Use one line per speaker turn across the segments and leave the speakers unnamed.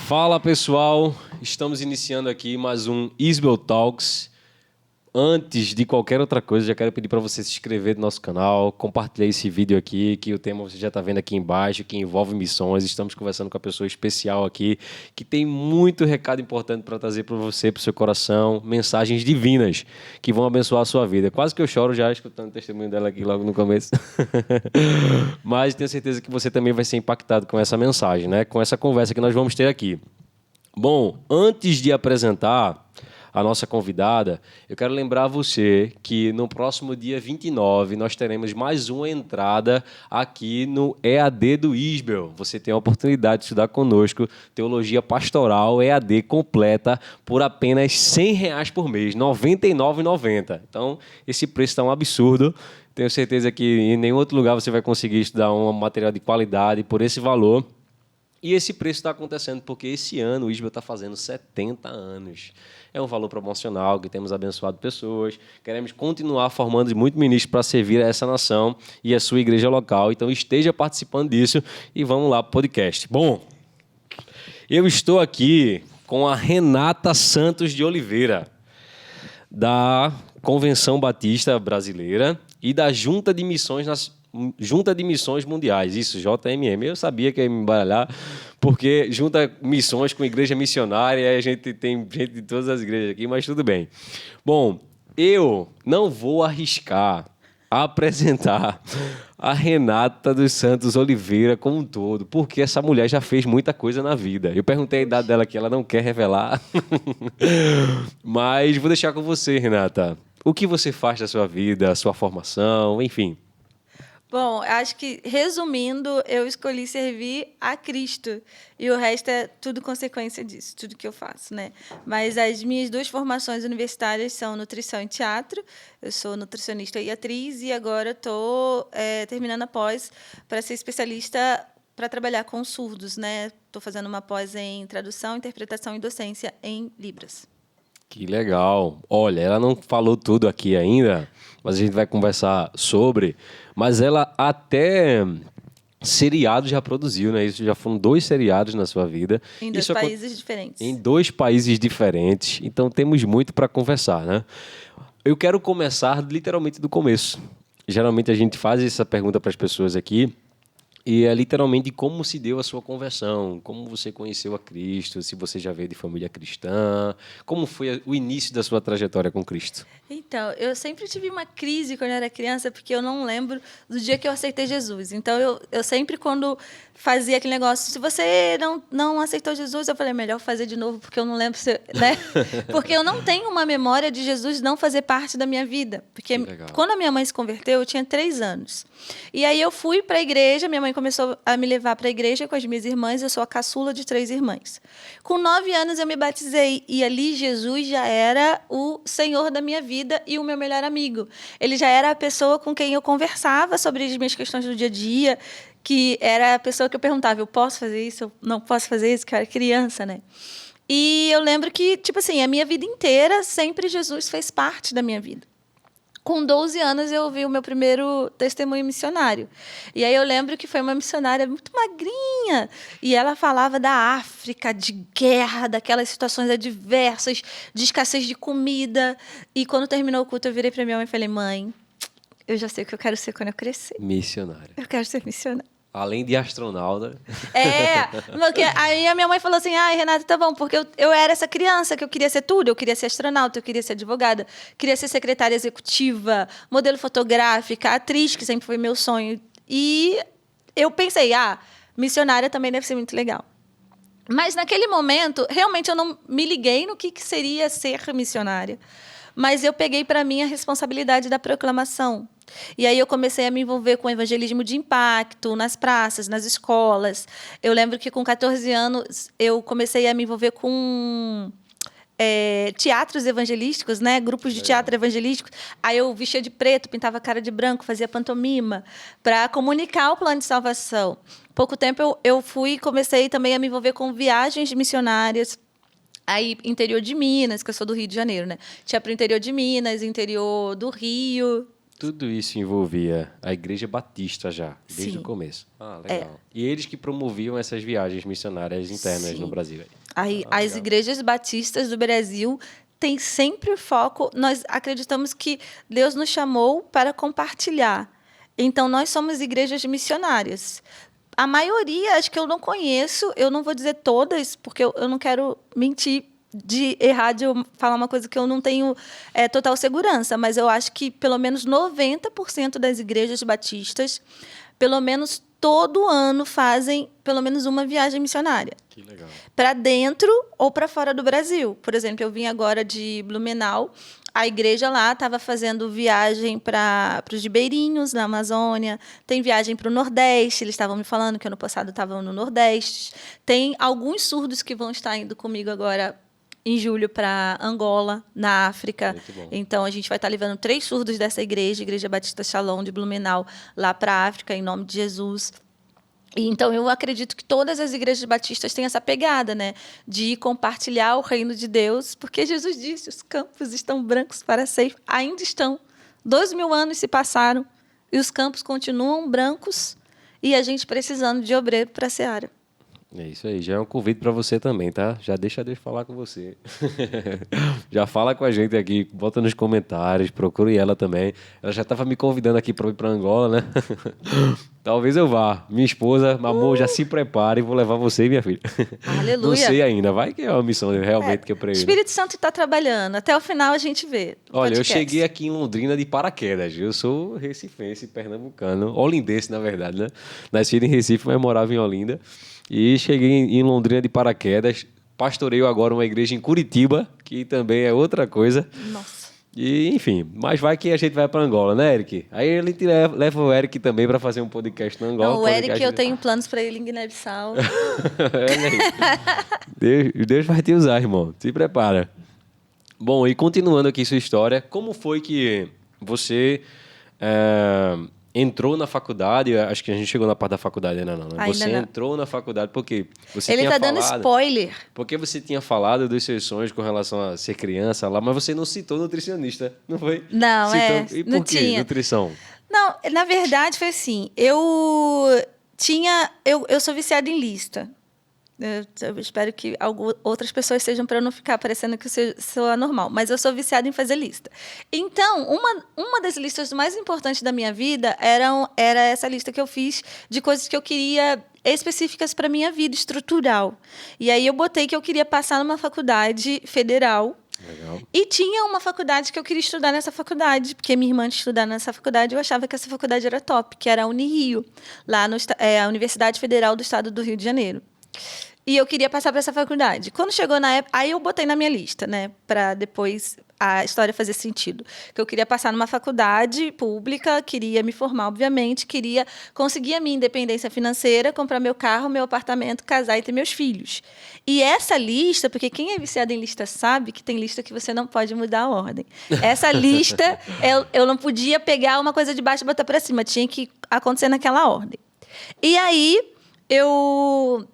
Fala pessoal, estamos iniciando aqui mais um Isbel Talks. Antes de qualquer outra coisa, já quero pedir para você se inscrever no nosso canal, compartilhar esse vídeo aqui, que o tema você já está vendo aqui embaixo, que envolve missões. Estamos conversando com uma pessoa especial aqui, que tem muito recado importante para trazer para você, para o seu coração, mensagens divinas que vão abençoar a sua vida. Quase que eu choro já escutando o testemunho dela aqui logo no começo. Mas tenho certeza que você também vai ser impactado com essa mensagem, né? Com essa conversa que nós vamos ter aqui. Bom, antes de apresentar a nossa convidada, eu quero lembrar você que no próximo dia 29 nós teremos mais uma entrada aqui no EAD do Isbel. Você tem a oportunidade de estudar conosco Teologia Pastoral EAD completa por apenas R$100 por mês, R$ 99,90. Então, esse preço está um absurdo. Tenho certeza que em nenhum outro lugar você vai conseguir estudar um material de qualidade por esse valor. E esse preço está acontecendo porque esse ano o Isbel está fazendo 70 anos. É um valor promocional que temos abençoado pessoas. Queremos continuar formando muitos ministros para servir a essa nação e a sua igreja local. Então esteja participando disso e vamos lá para o podcast. Bom, eu estou aqui com a Renata Santos de Oliveira, da Convenção Batista Brasileira e da Junta de Missões Mundiais, isso, JMM. Eu sabia que ia me embaralhar, porque junta missões com igreja missionária, e a gente tem gente de todas as igrejas aqui, mas tudo bem. Bom, eu não vou arriscar apresentar a Renata dos Santos Oliveira como um todo, porque essa mulher já fez muita coisa na vida. Eu perguntei a idade dela aqui, ela não quer revelar, mas vou deixar com você, Renata. O que você faz da sua vida, a sua formação, enfim.
Bom, acho que, resumindo, eu escolhi servir a Cristo. E o resto é tudo consequência disso, tudo que eu faço, né? Mas as minhas duas formações universitárias são nutrição e teatro. Eu sou nutricionista e atriz, e agora estou terminando a pós para ser especialista para trabalhar com surdos, né? Estou fazendo uma pós em tradução, interpretação e docência em Libras.
Que legal. Olha, ela não falou tudo aqui ainda, mas a gente vai conversar sobre. Mas ela até seriado já produziu, né? Isso já foram 2 seriados na sua vida.
Em 2 países diferentes.
Em 2 países diferentes. Então temos muito para conversar, né? Eu quero começar literalmente do começo. Geralmente a gente faz essa pergunta para as pessoas aqui. E é literalmente como se deu a sua conversão, como você conheceu a Cristo, se você já veio de família cristã, como foi o início da sua trajetória com Cristo.
Então, eu sempre tive uma crise quando eu era criança, porque eu não lembro do dia que eu aceitei Jesus. Então, eu sempre, quando fazia aquele negócio, se você não aceitou Jesus, eu falei, melhor fazer de novo, porque eu não lembro, né? Porque eu não tenho uma memória de Jesus não fazer parte da minha vida. Porque quando a minha mãe se converteu, eu tinha 3 anos. E aí eu fui para a igreja, minha mãe começou a me levar para a igreja com as minhas irmãs, eu sou a caçula de 3 irmãs. Com 9 anos eu me batizei, e ali Jesus já era o Senhor da minha vida e o meu melhor amigo. Ele já era a pessoa com quem eu conversava sobre as minhas questões do dia a dia, que era a pessoa que eu perguntava, eu posso fazer isso? Eu não posso fazer isso? Que eu era criança, né? E eu lembro que, tipo assim, a minha vida inteira, sempre Jesus fez parte da minha vida. Com 12 anos, eu ouvi o meu primeiro testemunho missionário. E aí eu lembro que foi uma missionária muito magrinha. E ela falava da África, de guerra, daquelas situações adversas, de escassez de comida. E quando terminou o culto, eu virei para minha mãe e falei, mãe, eu já sei o que eu quero ser quando eu crescer.
Missionária.
Eu quero ser missionária.
Além de astronauta.
Porque aí a minha mãe falou assim, ai, Renata, tá bom, porque eu era essa criança que eu queria ser tudo, eu queria ser astronauta, eu queria ser advogada, queria ser secretária executiva, modelo fotográfica, atriz, que sempre foi meu sonho. E eu pensei, missionária também deve ser muito legal. Mas naquele momento, realmente eu não me liguei no que seria ser missionária. Mas eu peguei para mim a responsabilidade da proclamação. E aí eu comecei a me envolver com evangelismo de impacto nas praças, nas escolas. Eu lembro que com 14 anos eu comecei a me envolver com teatros evangelísticos, né? Grupos de teatro evangelístico. Aí eu vestia de preto, pintava a cara de branco, fazia pantomima para comunicar o plano de salvação. Pouco tempo eu comecei também a me envolver com viagens missionárias. Aí, interior de Minas, que eu sou do Rio de Janeiro, né? Tinha para o interior de Minas, interior do Rio.
Tudo isso envolvia a Igreja Batista já, desde
Sim.
o começo. Ah, legal. E eles que promoviam essas viagens missionárias internas
Sim.
no Brasil.
As
Legal.
igrejas batistas do Brasil têm sempre o foco. Nós acreditamos que Deus nos chamou para compartilhar. Então, nós somos igrejas missionárias. A maioria, acho que eu não conheço, eu não vou dizer todas, porque eu não quero mentir de errar, de eu falar uma coisa que eu não tenho total segurança, mas eu acho que pelo menos 90% das igrejas batistas, pelo menos todo ano, fazem pelo menos uma viagem missionária.
Que legal.
Para dentro ou para fora do Brasil. Por exemplo, eu vim agora de Blumenau, a igreja lá estava fazendo viagem para os ribeirinhos, na Amazônia. Tem viagem para o Nordeste. Eles estavam me falando que ano passado estavam no Nordeste. Tem alguns surdos que vão estar indo comigo agora em julho para Angola, na África.
Muito bom.
Então, a gente vai estar levando 3 surdos dessa igreja, Igreja Batista Shalom de Blumenau, lá para a África, em nome de Jesus. E, então, eu acredito que todas as igrejas batistas têm essa pegada, né? De compartilhar o reino de Deus, porque Jesus disse, os campos estão brancos para sempre. Ainda estão. 2.000 anos se passaram e os campos continuam brancos e a gente precisando de obreiro para a seara.
É isso aí, já é um convite para você também, tá? Já deixa Deus falar com você. Já fala com a gente aqui, bota nos comentários, procure ela também. Ela já estava me convidando aqui para ir para Angola, né? Talvez eu vá. Minha esposa, amor, já se prepare, vou levar você e minha filha.
Aleluia.
Não sei ainda, vai que é uma missão realmente que eu
O
preciso.
Espírito Santo está trabalhando. Até o final a gente vê.
Olha, eu
podcast.
cheguei aqui em Londrina de paraquedas. Eu sou recifense, pernambucano, olindense, na verdade, né? Nascido em Recife, mas morava em Olinda. E cheguei em Londrina de paraquedas. Pastoreio agora uma igreja em Curitiba, que também é outra coisa.
Nossa.
E, enfim, mas vai que a gente vai para Angola, né, Eric? Aí ele leva o Eric também para fazer um podcast na Angola.
Não, o Eric,
podcast...
eu tenho planos para ele em Guiné-Bissau.
Deus vai te usar, irmão. Se prepara. Bom, e continuando aqui sua história, como foi que você entrou na faculdade? Acho que a gente chegou na parte da faculdade ainda não, né?
Ainda
Você
não.
entrou na faculdade porque você
Ele
tinha
tá dando
falado...
spoiler.
Porque você tinha falado dos seus sonhos com relação a ser criança lá, mas você não citou nutricionista, não foi?
Não,
E por
não
quê?
tinha.
Nutrição.
Não, na verdade foi assim. Eu sou viciada em lista. Eu espero que outras pessoas sejam para eu não ficar parecendo que eu sou anormal. Mas eu sou viciada em fazer lista. Então, uma das listas mais importantes da minha vida era essa lista que eu fiz de coisas que eu queria específicas para a minha vida, estrutural. E aí eu botei que eu queria passar numa faculdade federal.
Legal.
E tinha uma faculdade que eu queria estudar nessa faculdade, porque minha irmã estudava nessa faculdade, eu achava que essa faculdade era top, que era a Unirio, lá a Universidade Federal do Estado do Rio de Janeiro. E eu queria passar para essa faculdade. Quando chegou na época, aí eu botei na minha lista, né, para depois a história fazer sentido. Que eu queria passar numa faculdade pública, queria me formar, obviamente, queria conseguir a minha independência financeira, comprar meu carro, meu apartamento, casar e ter meus filhos. E essa lista, porque quem é viciado em lista sabe que tem lista que você não pode mudar a ordem. Essa lista, eu não podia pegar uma coisa de baixo e botar para cima, tinha que acontecer naquela ordem. E aí, eu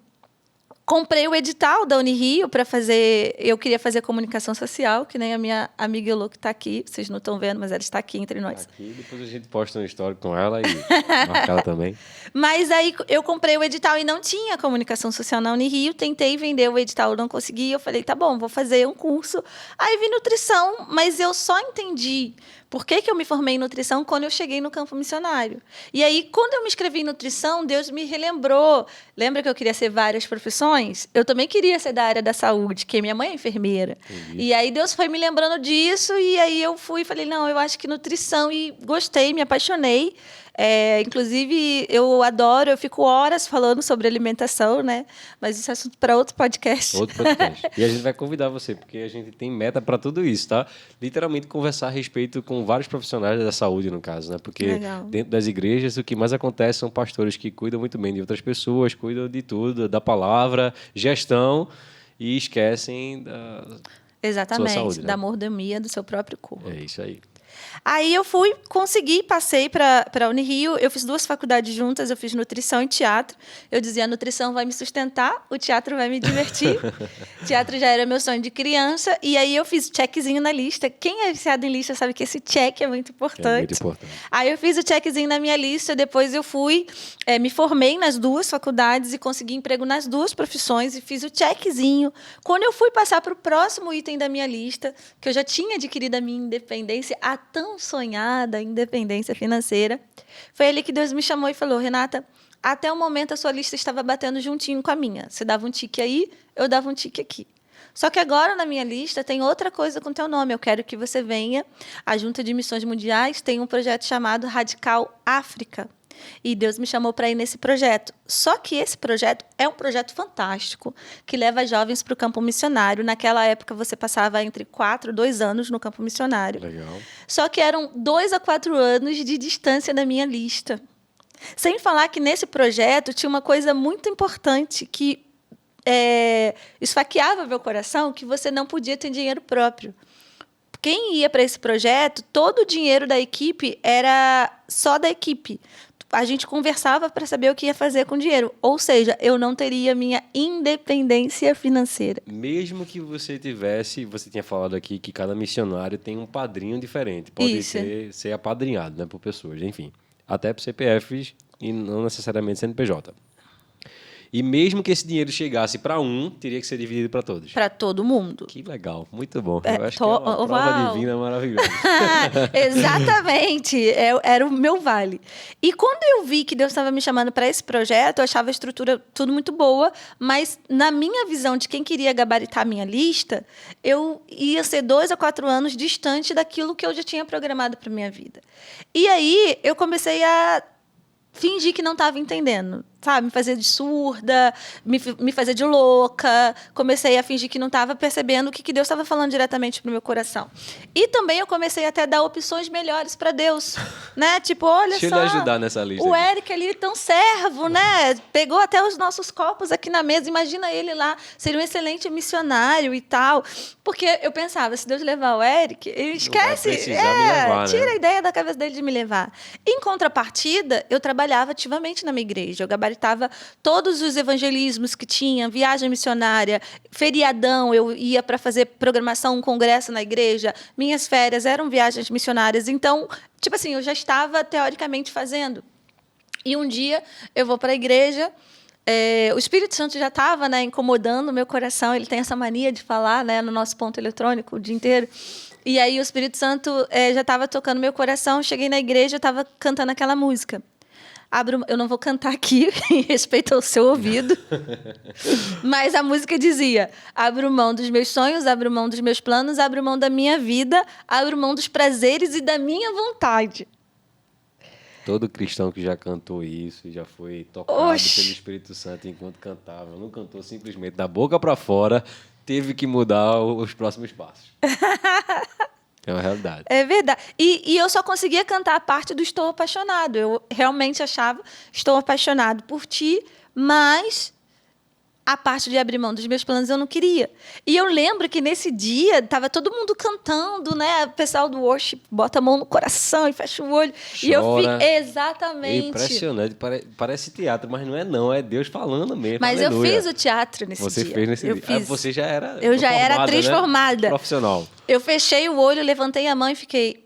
comprei o edital da Unirio para fazer... Eu queria fazer comunicação social, que nem a minha amiga Elô, que está aqui. Vocês não estão vendo, mas ela está aqui entre nós.
Aqui, depois a gente posta uma história com ela e marca ela também.
Mas aí eu comprei o edital e não tinha comunicação social na Unirio. Tentei vender o edital, não consegui. Eu falei, tá bom, vou fazer um curso. Aí vi nutrição, mas eu só entendi por que eu me formei em nutrição quando eu cheguei no campo missionário. E aí, quando eu me inscrevi em nutrição, Deus me relembrou. Lembra que eu queria ser várias profissões? Eu também queria ser da área da saúde, porque minha mãe é enfermeira.
Entendi.
E aí Deus foi me lembrando disso, e aí eu fui e falei, não, eu acho que nutrição, e gostei, me apaixonei. Inclusive, eu fico horas falando sobre alimentação, né? Mas isso é assunto para outro podcast.
Outro podcast. E a gente vai convidar você, porque a gente tem meta para tudo isso, tá? Literalmente conversar a respeito com vários profissionais da saúde, no caso, né? Porque
Legal.
dentro das igrejas, o que mais acontece são pastores que cuidam muito bem de outras pessoas, cuidam de tudo, da palavra, gestão, e esquecem da
Exatamente,
sua saúde, né?
da mordomia do seu próprio corpo.
É isso aí.
Aí eu consegui, passei para a Unirio, eu fiz 2 faculdades juntas, eu fiz nutrição e teatro. Eu dizia, a nutrição vai me sustentar, o teatro vai me divertir. Teatro já era meu sonho de criança, e aí eu fiz o checkzinho na lista. Quem é viciado em lista sabe que esse check é muito importante.
É muito importante.
Aí eu fiz o checkzinho na minha lista, depois eu me formei nas 2 faculdades e consegui emprego nas 2 profissões e fiz o checkzinho. Quando eu fui passar para o próximo item da minha lista, que eu já tinha adquirido a minha independência, a tão sonhada independência financeira, foi ali que Deus me chamou e falou, Renata, até o momento a sua lista estava batendo juntinho com a minha. Você dava um tique aí, eu dava um tique aqui. Só que agora na minha lista tem outra coisa com teu nome. Eu quero que você venha. A Junta de Missões Mundiais tem um projeto chamado Radical África. E Deus me chamou para ir nesse projeto. Só que esse projeto é um projeto fantástico, que leva jovens para o campo missionário. Naquela época, você passava entre 4 e 2 anos no campo missionário.
Legal.
Só que eram 2 a 4 anos de distância da minha lista. Sem falar que nesse projeto tinha uma coisa muito importante que esfaqueava meu coração, que você não podia ter dinheiro próprio. Quem ia para esse projeto, todo o dinheiro da equipe era só da equipe. A gente conversava para saber o que ia fazer com o dinheiro. Ou seja, eu não teria minha independência financeira.
Mesmo que você tinha falado aqui que cada missionário tem um padrinho diferente. Pode ser apadrinhado, né, por pessoas, enfim. Até por CPFs e não necessariamente CNPJ. E mesmo que esse dinheiro chegasse para teria que ser dividido para todos.
Para todo mundo.
Que legal, muito bom. Eu acho que é uma prova divina maravilhosa.
Exatamente, era o meu vale. E quando eu vi que Deus estava me chamando para esse projeto, eu achava a estrutura tudo muito boa, mas na minha visão de quem queria gabaritar a minha lista, eu ia ser 2 a 4 anos distante daquilo que eu já tinha programado para minha vida. E aí eu comecei a fingir que não estava entendendo, sabe? Me fazer de surda, me fazer de louca. Comecei a fingir que não estava percebendo o que Deus estava falando diretamente para o meu coração. E também eu comecei até a dar opções melhores para Deus, né? Tipo, olha
Deixa
só,
eu lhe ajudar nessa lista.
O Eric ali, tão servo, né? Pegou até os nossos copos aqui na mesa. Imagina ele lá, seria um excelente missionário e tal. Porque eu pensava, se Deus levar o Eric, ele esquece,
me levar,
tira
né?
a ideia da cabeça dele de me levar. Em contrapartida, eu trabalhava ativamente na minha igreja. Eu gabaritava todos os evangelismos que tinha, viagem missionária, feriadão, eu ia para fazer programação, um congresso na igreja. Minhas férias eram viagens missionárias. Então, tipo assim, eu já estava teoricamente fazendo. E um dia eu vou para a igreja, o Espírito Santo já estava, né, incomodando o meu coração. Ele tem essa mania de falar, né, no nosso ponto eletrônico o dia inteiro. E aí o Espírito Santo já estava tocando meu coração. Cheguei na igreja, eu estava cantando aquela música. Eu não vou cantar aqui, em respeito ao seu ouvido, mas a música dizia: abro mão dos meus sonhos, abro mão dos meus planos, abro mão da minha vida, abro mão dos prazeres e da minha vontade.
Todo cristão que já cantou isso, já foi tocado pelo Espírito Santo enquanto cantava, não cantou simplesmente da boca para fora, teve que mudar os próximos passos. É uma realidade.
É verdade. E eu só conseguia cantar a parte do estou apaixonado. Eu realmente achava, estou apaixonado por ti, mas a parte de abrir mão dos meus planos eu não queria. E eu lembro que nesse dia estava todo mundo cantando, né? O pessoal do worship bota a mão no coração e fecha o olho.
Chora.
E eu fiquei exatamente.
É impressionante. Parece teatro, mas não. É Deus falando mesmo.
Mas
Aleluia.
eu fiz o teatro nesse dia.
Você fez nesse dia.
Fiz.
Você já era.
Eu já era atriz formada.
Né? Profissional.
Eu fechei o olho, levantei a mão e fiquei.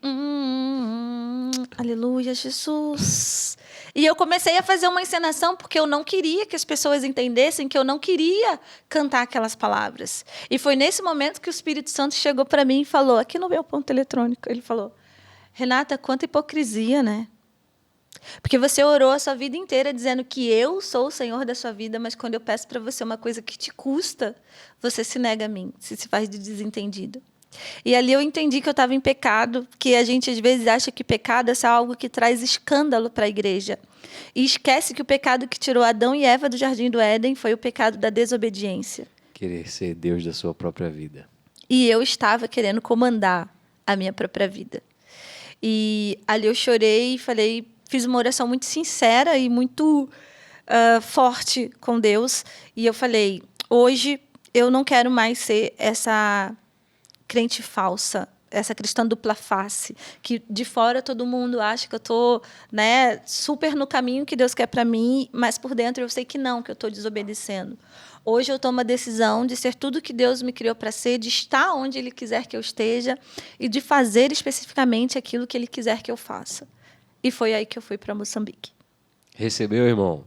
Aleluia, Jesus. E eu comecei a fazer uma encenação porque eu não queria que as pessoas entendessem que eu não queria cantar aquelas palavras. E foi nesse momento que o Espírito Santo chegou para mim e falou, aqui no meu ponto eletrônico, ele falou: Renata, quanta hipocrisia, né? Porque você orou a sua vida inteira dizendo que eu sou o Senhor da sua vida, mas quando eu peço para você uma coisa que te custa, você se nega a mim, se faz de desentendido. E ali eu entendi que eu estava em pecado, que a gente às vezes acha que pecado é algo que traz escândalo para a igreja. E esquece que o pecado que tirou Adão e Eva do Jardim do Éden foi o pecado da desobediência.
Querer ser Deus da sua própria vida.
E eu estava querendo comandar a minha própria vida. E ali eu chorei e falei, fiz uma oração muito sincera e muito forte com Deus. E eu falei, hoje eu não quero mais ser essa crente falsa essa cristã dupla face, que de fora todo mundo acha que eu estou, né, super no caminho que Deus quer para mim, mas por dentro eu sei que não, que eu estou desobedecendo. Hoje eu tomo a decisão de ser tudo que Deus me criou para ser, de estar onde Ele quiser que eu esteja e de fazer especificamente aquilo que Ele quiser que eu faça. E foi aí que eu fui para Moçambique.
Recebeu, irmão?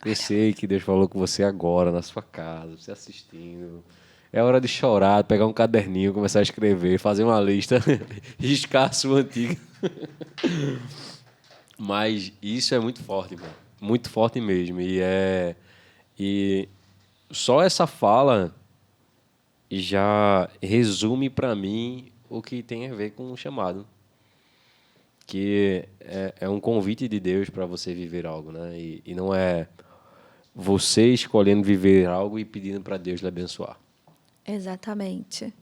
Eu sei que Deus falou com você agora, na sua casa, você assistindo. É hora de chorar, pegar um caderninho, começar a escrever, fazer uma lista, riscar a sua antiga. Mas isso é muito forte, irmão. Muito forte mesmo. E só essa fala já resume para mim o que tem a ver com o chamado. Que é um convite de Deus para você viver algo, né? E não é você escolhendo viver algo e pedindo para Deus lhe abençoar.
Exatamente.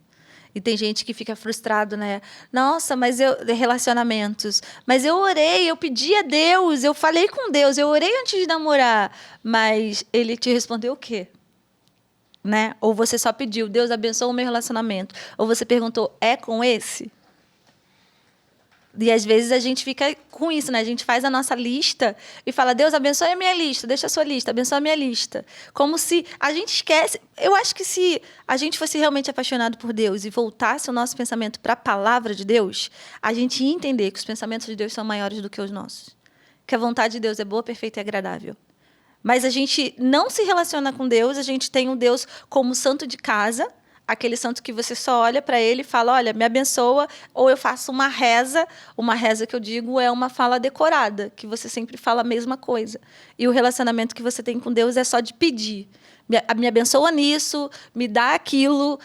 E tem gente que fica frustrado, né? Nossa, mas relacionamentos. Mas eu orei, eu pedi a Deus, eu falei com Deus, eu orei antes de namorar. Mas ele te respondeu o quê? Né? Ou você só pediu, Deus abençoa o meu relacionamento. Ou você perguntou, é com esse? E às vezes a gente fica com isso, né? A gente faz a nossa lista e fala, Deus, abençoe a minha lista, deixa a sua lista, abençoe a minha lista. Como se a gente esquece. Eu acho que se a gente fosse realmente apaixonado por Deus e voltasse o nosso pensamento para a palavra de Deus, a gente ia entender que os pensamentos de Deus são maiores do que os nossos. Que a vontade de Deus é boa, perfeita e agradável. Mas a gente não se relaciona com Deus, a gente tem um Deus como santo de casa, aquele santo que você só olha para ele e fala, olha, me abençoa, ou eu faço uma reza que eu digo é uma fala decorada, que você sempre fala a mesma coisa. E o relacionamento que você tem com Deus é só de pedir. Me abençoa nisso, me dá aquilo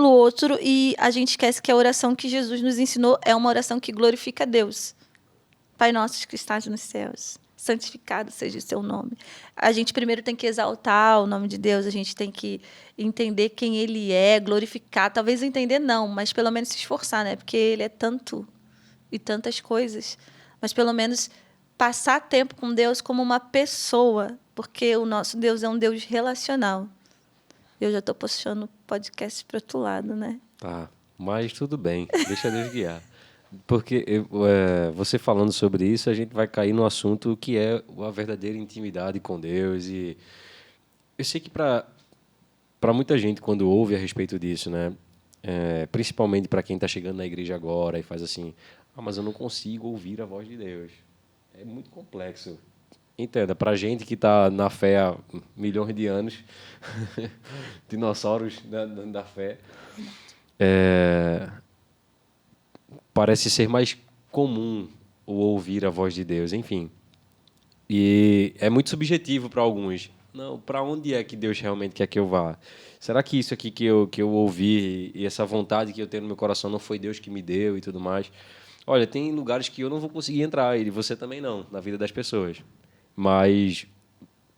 outro, e a gente esquece que a oração que Jesus nos ensinou é uma oração que glorifica a Deus. Pai nosso que estás nos céus, santificado seja o seu nome. A gente primeiro tem que exaltar o nome de Deus, a gente tem que entender quem Ele é, glorificar. Talvez entender não, mas pelo menos se esforçar, né? Porque Ele é tanto e tantas coisas. Mas pelo menos passar tempo com Deus como uma pessoa, porque o nosso Deus é um Deus relacional. Eu já estou puxando o podcast para o outro lado, né?
Tá, mas tudo bem, deixa Deus guiar. Porque você falando sobre isso, a gente vai cair no assunto que é a verdadeira intimidade com Deus. E eu sei que para muita gente, quando ouve a respeito disso, né, principalmente para quem está chegando na igreja agora e faz assim, mas eu não consigo ouvir a voz de Deus. É muito complexo. Entenda, para gente que está na fé há milhões de anos, dinossauros da fé, parece ser mais comum o ouvir a voz de Deus, enfim. E é muito subjetivo para alguns. Não, para onde é que Deus realmente quer que eu vá? Será que isso aqui que eu ouvi e essa vontade que eu tenho no meu coração não foi Deus que me deu e tudo mais? Olha, tem lugares que eu não vou conseguir entrar e você também não, na vida das pessoas. Mas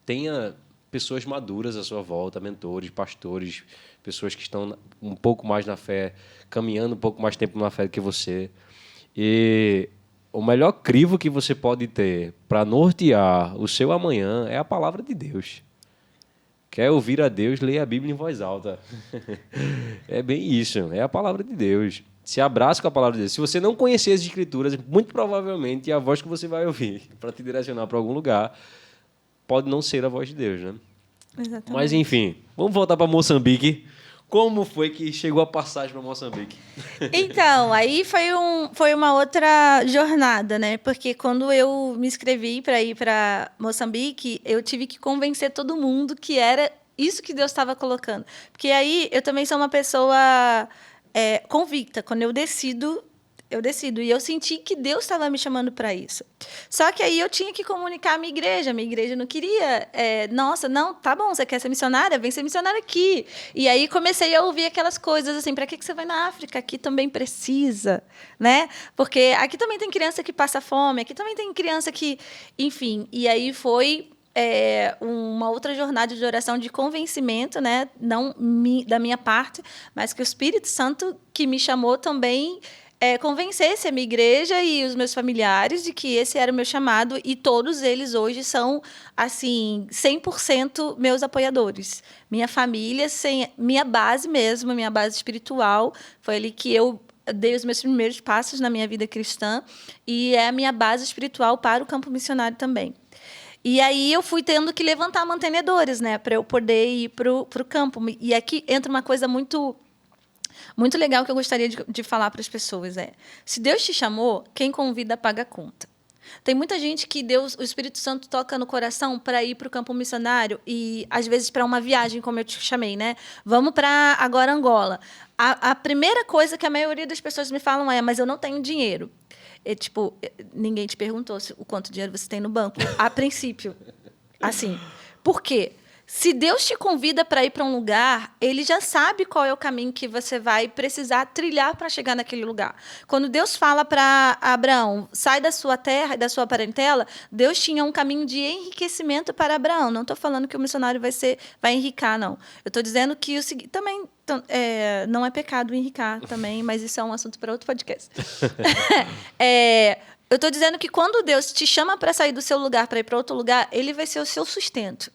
tenha pessoas maduras à sua volta, mentores, pastores, pessoas que estão um pouco mais na fé, caminhando um pouco mais tempo na fé do que você. E o melhor crivo que você pode ter para nortear o seu amanhã é a palavra de Deus. Quer ouvir a Deus, leia a Bíblia em voz alta. É bem isso, é a palavra de Deus. Se abraça com a palavra de Deus. Se você não conhecer as Escrituras, muito provavelmente a voz que você vai ouvir para te direcionar para algum lugar pode não ser a voz de Deus, né?
Exatamente.
Mas, enfim, vamos voltar para Moçambique. Como foi que chegou a passagem para Moçambique?
Então, aí foi uma outra jornada, né? Porque quando eu me inscrevi para ir para Moçambique, eu tive que convencer todo mundo que era isso que Deus estava colocando. Porque aí eu também sou uma pessoa convicta. Quando eu decido. E eu senti que Deus estava me chamando para isso. Só que aí eu tinha que comunicar à minha igreja. A minha igreja não queria. Nossa, não, tá bom, você quer ser missionária? Vem ser missionária aqui. E aí comecei a ouvir aquelas coisas assim, para que você vai na África? Aqui também precisa, né? Porque aqui também tem criança que passa fome, aqui também tem criança que... Enfim, e aí foi... uma outra jornada de oração de convencimento, né? Não da minha parte, mas que o Espírito Santo que me chamou também convencesse a minha igreja e os meus familiares de que esse era o meu chamado, e todos eles hoje são assim 100% meus apoiadores. Minha família, minha base mesmo, minha base espiritual, foi ali que eu dei os meus primeiros passos na minha vida cristã e é a minha base espiritual para o campo missionário também. E aí eu fui tendo que levantar mantenedores, né, para eu poder ir para o campo. E aqui entra uma coisa muito legal que eu gostaria de falar para as pessoas. Se Deus te chamou, quem convida paga a conta. Tem muita gente que o Espírito Santo toca no coração para ir para o campo missionário e, às vezes, para uma viagem, como eu te chamei, né? Vamos para agora Angola. A primeira coisa que a maioria das pessoas me falam mas eu não tenho dinheiro. Ninguém te perguntou o quanto dinheiro você tem no banco. A princípio. Assim. Por quê? Se Deus te convida para ir para um lugar, Ele já sabe qual é o caminho que você vai precisar trilhar para chegar naquele lugar. Quando Deus fala para Abraão, sai da sua terra e da sua parentela, Deus tinha um caminho de enriquecimento para Abraão. Não estou falando que o missionário vai enricar, não. Eu estou dizendo que o seguinte, também não é pecado enricar também, mas isso é um assunto para outro podcast. Eu estou dizendo que quando Deus te chama para sair do seu lugar para ir para outro lugar, Ele vai ser o seu sustento.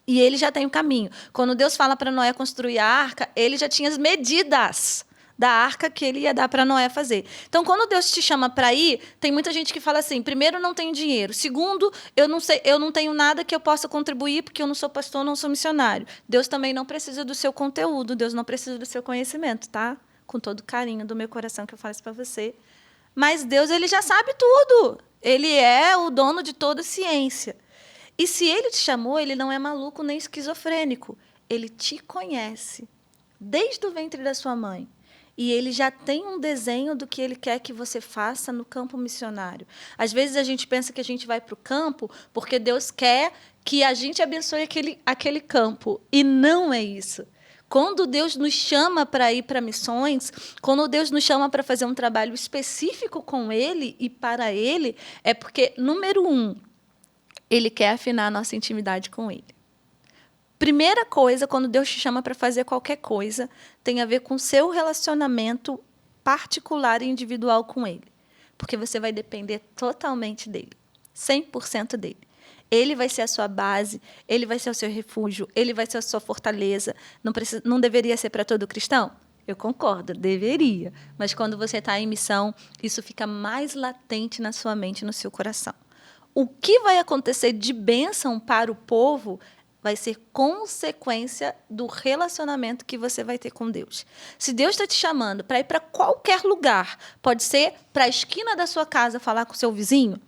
E ele já tem o caminho. Quando Deus fala para Noé construir a arca, ele já tinha as medidas da arca que ele ia dar para Noé fazer. Então, quando Deus te chama para ir, tem muita gente que fala assim, primeiro, não tenho dinheiro. Segundo, eu não tenho nada que eu possa contribuir, porque eu não sou pastor, não sou missionário. Deus também não precisa do seu conteúdo, Deus não precisa do seu conhecimento, tá? Com todo carinho do meu coração que eu falo isso para você. Mas Deus, ele já sabe tudo. Ele é o dono de toda a ciência. E se ele te chamou, ele não é maluco nem esquizofrênico. Ele te conhece desde o ventre da sua mãe. E ele já tem um desenho do que ele quer que você faça no campo missionário. Às vezes a gente pensa que a gente vai para o campo porque Deus quer que a gente abençoe aquele campo. E não é isso. Quando Deus nos chama para ir para missões, quando Deus nos chama para fazer um trabalho específico com Ele e para Ele, é porque, número 1, Ele quer afinar a nossa intimidade com Ele. Primeira coisa, quando Deus te chama para fazer qualquer coisa, tem a ver com o seu relacionamento particular e individual com Ele. Porque você vai depender totalmente dEle, 100% dEle. Ele vai ser a sua base, Ele vai ser o seu refúgio, Ele vai ser a sua fortaleza. Não deveria ser para todo cristão? Eu concordo, deveria. Mas quando você está em missão, isso fica mais latente na sua mente e no seu coração. O que vai acontecer de bênção para o povo vai ser consequência do relacionamento que você vai ter com Deus. Se Deus está te chamando para ir para qualquer lugar, pode ser para a esquina da sua casa falar com o seu vizinho,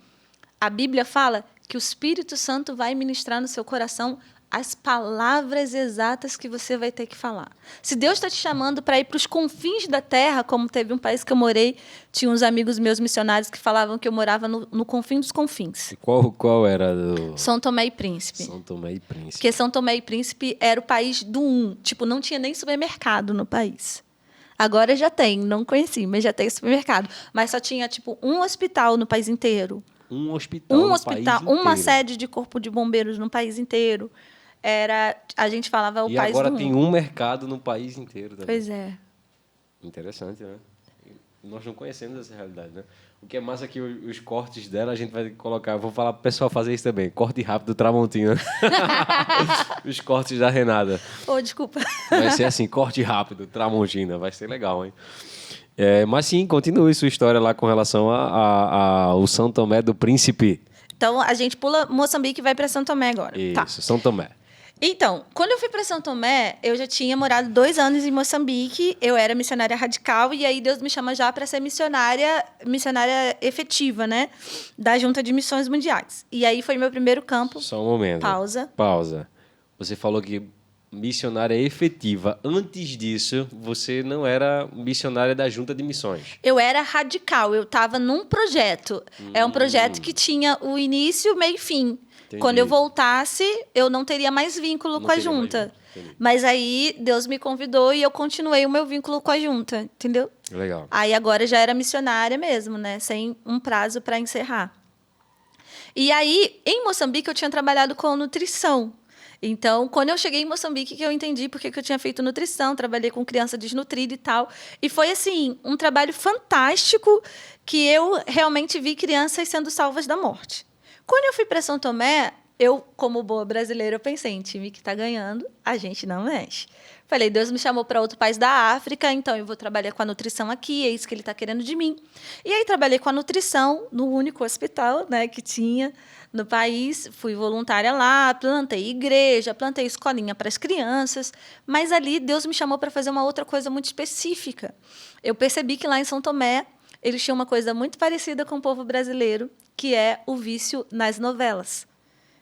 a Bíblia fala que o Espírito Santo vai ministrar no seu coração as palavras exatas que você vai ter que falar. Se Deus está te chamando para ir para os confins da terra, como teve um país que eu morei, tinha uns amigos meus missionários que falavam que eu morava no confim dos confins.
E qual era?
São Tomé e Príncipe.
São Tomé e Príncipe.
Porque São Tomé e Príncipe era o país do não tinha nem supermercado no país. Agora já tem, não conheci, mas já tem supermercado. Mas só tinha, um hospital no país inteiro.
Um hospital,
uma sede de corpo de bombeiros no país inteiro. A gente falava o país do
agora tem um mercado no país inteiro também.
Pois é.
Interessante, né? Nós não conhecemos essa realidade, né? O que é massa é que os cortes dela a gente vai colocar... Eu vou falar pro pessoal fazer isso também. Corte rápido do Tramontina. Os cortes da Renata.
Desculpa.
Vai ser assim, corte rápido, Tramontina. Vai ser legal, hein? Mas sim, continue sua história lá com relação ao São Tomé do Príncipe.
Então, a gente pula Moçambique e vai para São Tomé agora.
Isso,
tá.
São Tomé.
Então, quando eu fui para São Tomé, eu já tinha morado 2 anos em Moçambique, eu era missionária radical, e aí Deus me chama já para ser missionária efetiva, né? Da Junta de Missões Mundiais. E aí foi meu primeiro campo.
Só um momento. Pausa. Você falou que missionária efetiva. Antes disso, você não era missionária da Junta de Missões.
Eu era radical, eu estava num projeto. É um projeto que tinha o início, meio e fim. Entendi. Quando eu voltasse, eu não teria mais vínculo com a Junta. Mas aí, Deus me convidou e eu continuei o meu vínculo com a Junta, entendeu?
Legal.
Aí agora já era missionária mesmo, né? Sem um prazo para encerrar. E aí, em Moçambique, eu tinha trabalhado com nutrição. Então, quando eu cheguei em Moçambique, que eu entendi porque que eu tinha feito nutrição, trabalhei com criança desnutrida e tal. E foi, assim, um trabalho fantástico que eu realmente vi crianças sendo salvas da morte. Quando eu fui para São Tomé, Eu, como boa brasileira, eu pensei em time que está ganhando, a gente não mexe. Falei, Deus me chamou para outro país da África, então eu vou trabalhar com a nutrição aqui, é isso que Ele está querendo de mim. E aí trabalhei com a nutrição no único hospital, né, que tinha no país. Fui voluntária lá, plantei igreja, plantei escolinha para as crianças, mas ali Deus me chamou para fazer uma outra coisa muito específica. Eu percebi que lá em São Tomé eles tinham uma coisa muito parecida com o povo brasileiro, que é o vício nas novelas.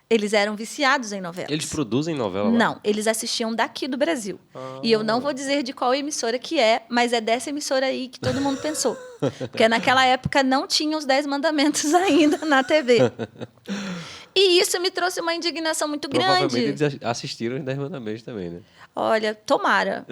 Eles eram viciados em novelas.
Eles produzem novela lá?
Não, eles assistiam daqui do Brasil. E eu não vou dizer de qual emissora que é, mas é dessa emissora aí que todo mundo pensou. Porque naquela época não tinha os 10 mandamentos ainda na TV. E isso me trouxe uma indignação muito grande.
Provavelmente eles assistiram os 10 mandamentos também, né?
Olha, tomara.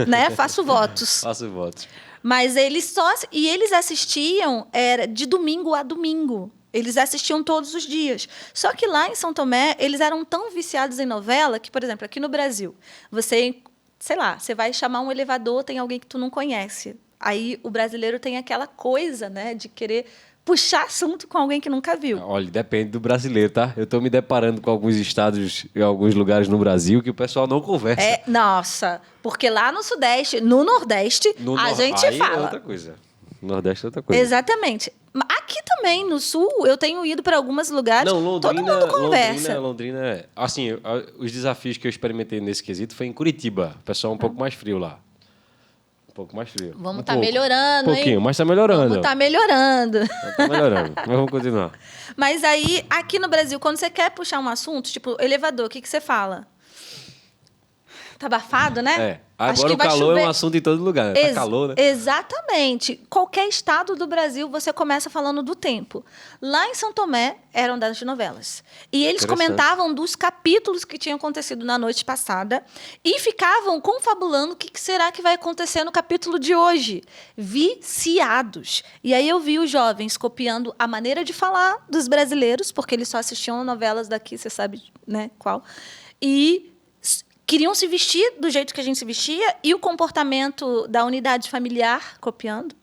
Né? Faço votos.
Faço votos.
Mas eles eles assistiam era de domingo a domingo. Eles assistiam todos os dias. Só que lá em São Tomé, eles eram tão viciados em novela que, por exemplo, aqui no Brasil, você vai chamar um elevador, tem alguém que tu não conhece. Aí o brasileiro tem aquela coisa, né, de querer puxar assunto com alguém que nunca viu.
Olha, depende do brasileiro, tá? Eu estou me deparando com alguns estados e alguns lugares no Brasil que o pessoal não conversa.
Nossa, porque lá no Sudeste, no Nordeste, a gente
aí
fala.
É outra coisa. Nordeste é outra coisa.
Exatamente. Aqui também, no Sul, eu tenho ido para alguns lugares,
não, Londrina,
todo mundo conversa.
Londrina, assim, os desafios que eu experimentei nesse quesito foi em Curitiba. O pessoal é um pouco mais frio lá. Um pouco mais frio.
Vamos estar melhorando,
hein? Um pouquinho, mas está melhorando.
Vamos estar melhorando.
Está melhorando, mas vamos continuar.
Mas aí, aqui no Brasil, quando você quer puxar um assunto, tipo elevador, o que você fala? Tá abafado, né?
Agora o calor é um assunto em todo lugar, né? Tá calor, né?
Exatamente. Qualquer estado do Brasil, você começa falando do tempo. Lá em São Tomé, eram das novelas. E eles comentavam dos capítulos que tinham acontecido na noite passada e ficavam confabulando o que será que vai acontecer no capítulo de hoje. Viciados. E aí eu vi os jovens copiando a maneira de falar dos brasileiros, porque eles só assistiam novelas daqui, você sabe, né, qual. E queriam se vestir do jeito que a gente se vestia e o comportamento da unidade familiar copiando.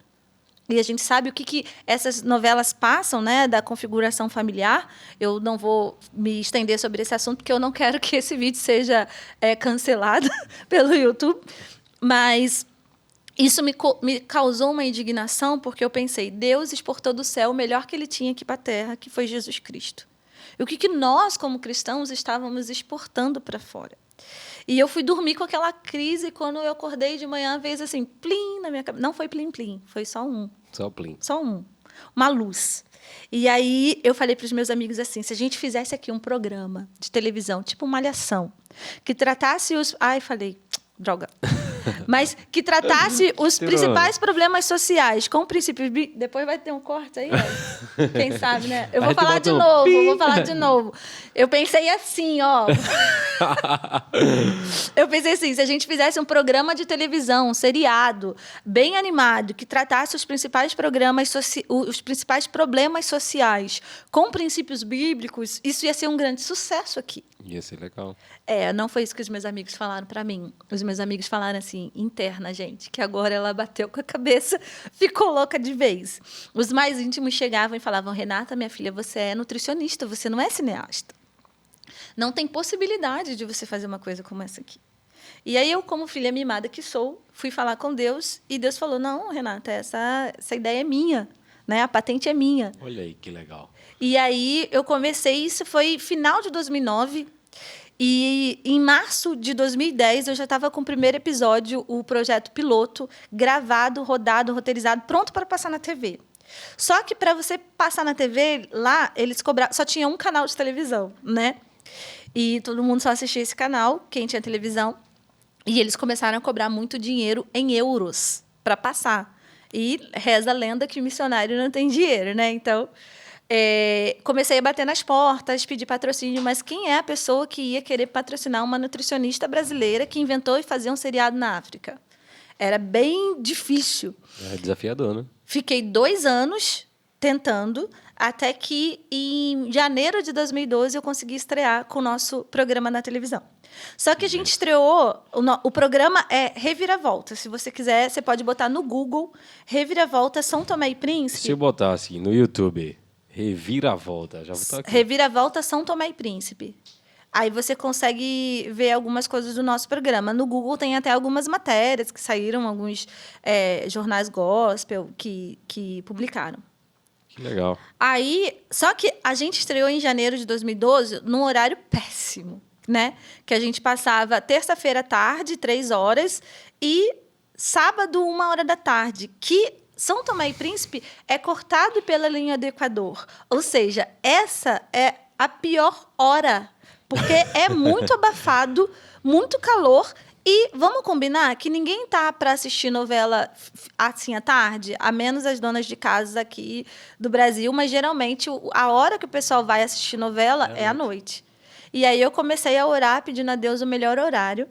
E a gente sabe o que essas novelas passam, né, da configuração familiar. Eu não vou me estender sobre esse assunto, porque eu não quero que esse vídeo seja cancelado pelo YouTube. Mas isso me causou uma indignação, porque eu pensei, Deus exportou do céu o melhor que Ele tinha aqui para a terra, que foi Jesus Cristo. E o que nós, como cristãos, estávamos exportando para fora. E eu fui dormir com aquela crise, quando eu acordei de manhã, veio assim, plim na minha cabeça. Não foi plim-plim, foi só um.
Só plim.
Só um. Uma luz. E aí eu falei para os meus amigos assim, se a gente fizesse aqui um programa de televisão, tipo Malhação, que tratasse os... Ai, falei, droga. Mas que tratasse os principais problemas sociais com princípios... Depois vai ter um corte aí, né? Quem sabe, né? Eu vou falar de novo, Eu pensei assim, ó. Eu pensei assim, se a gente fizesse um programa de televisão, um seriado, bem animado, que tratasse os principais os principais problemas sociais com princípios bíblicos, isso ia ser um grande sucesso aqui.
Ia ser legal.
Não foi isso que os meus amigos falaram para mim. Os meus amigos falaram assim, interna, gente, que agora ela bateu com a cabeça, ficou louca de vez. Os mais íntimos chegavam e falavam, Renata, minha filha, você é nutricionista, você não é cineasta. Não tem possibilidade de você fazer uma coisa como essa aqui. E aí eu, como filha mimada que sou, fui falar com Deus, e Deus falou, não, Renata, essa ideia é minha, né? A patente é minha.
Olha aí, que legal.
E aí eu comecei, isso foi final de 2009, e em março de 2010 eu já estava com o primeiro episódio, o projeto piloto, gravado, rodado, roteirizado, pronto para passar na TV. Só que para você passar na TV, lá eles cobravam, só tinha um canal de televisão, né? E todo mundo só assistia esse canal, quem tinha televisão. E eles começaram a cobrar muito dinheiro em euros para passar. E reza a lenda que missionário não tem dinheiro, né? Então, comecei a bater nas portas, pedir patrocínio, mas quem é a pessoa que ia querer patrocinar uma nutricionista brasileira que inventou e fazia um seriado na África? Era bem difícil.
É desafiador, né?
Fiquei 2 anos tentando, até que em janeiro de 2012 eu consegui estrear com o nosso programa na televisão. Só que a gente estreou, o programa é Reviravolta. Se você quiser, você pode botar no Google Reviravolta São Tomé e Príncipe.
Se eu botar assim no YouTube, Reviravolta. Já vou estar aqui.
Reviravolta São Tomé e Príncipe. Aí você consegue ver algumas coisas do nosso programa. No Google tem até algumas matérias que saíram, alguns jornais gospel que publicaram.
Que legal.
Aí, só que a gente estreou em janeiro de 2012 num horário péssimo, né? Que a gente passava terça-feira à tarde, 3 horas, e sábado, 1 hora da tarde, que São Tomé e Príncipe é cortado pela linha do Equador. Ou seja, essa é a pior hora, porque é muito abafado, muito calor. E vamos combinar que ninguém tá para assistir novela assim à tarde, a menos as donas de casa aqui do Brasil, mas geralmente a hora que o pessoal vai assistir novela é à noite. E aí eu comecei a orar pedindo a Deus o melhor horário.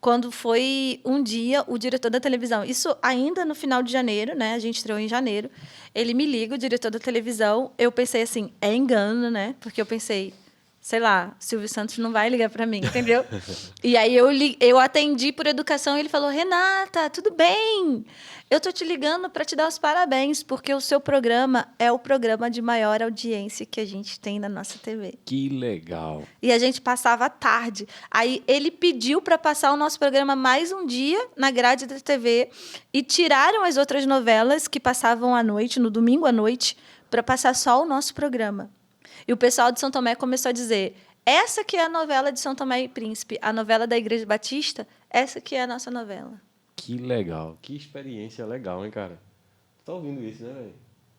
Quando foi um dia, o diretor da televisão, isso ainda no final de janeiro, né? A gente estreou em janeiro. Ele me liga, o diretor da televisão. Eu pensei assim, é engano, né? Porque eu pensei, sei lá, Silvio Santos não vai ligar para mim, entendeu? E aí eu atendi por educação e ele falou, Renata, tudo bem? Eu tô te ligando para te dar os parabéns, porque o seu programa é o programa de maior audiência que a gente tem na nossa TV.
Que legal.
E a gente passava à tarde. Aí ele pediu para passar o nosso programa mais um dia na grade da TV e tiraram as outras novelas que passavam à noite, no domingo à noite, para passar só o nosso programa. E o pessoal de São Tomé começou a dizer, essa que é a novela de São Tomé e Príncipe, a novela da Igreja Batista, essa que é a nossa novela.
Que legal. Que experiência legal, hein, cara? Tá ouvindo isso, né, velho?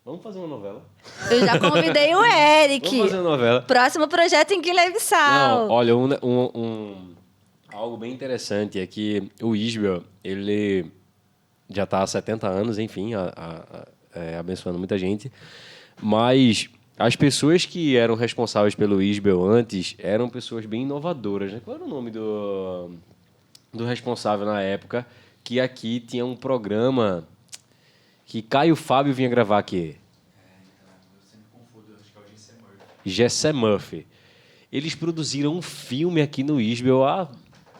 Vamos fazer uma novela.
Eu já convidei o Eric.
Vamos fazer uma novela.
Próximo projeto em Guiné-Bissau.
Não, olha, algo bem interessante é que o Isbel, ele já está há 70 anos, enfim, abençoando muita gente, mas as pessoas que eram responsáveis pelo Isbel antes eram pessoas bem inovadoras, né? Qual era o nome do responsável na época? Que aqui tinha um programa que Caio Fábio vinha gravar aqui.
Eu sempre confundo, acho que é o Gessé Murphy.
Gessé Murphy. Eles produziram um filme aqui no Isbel há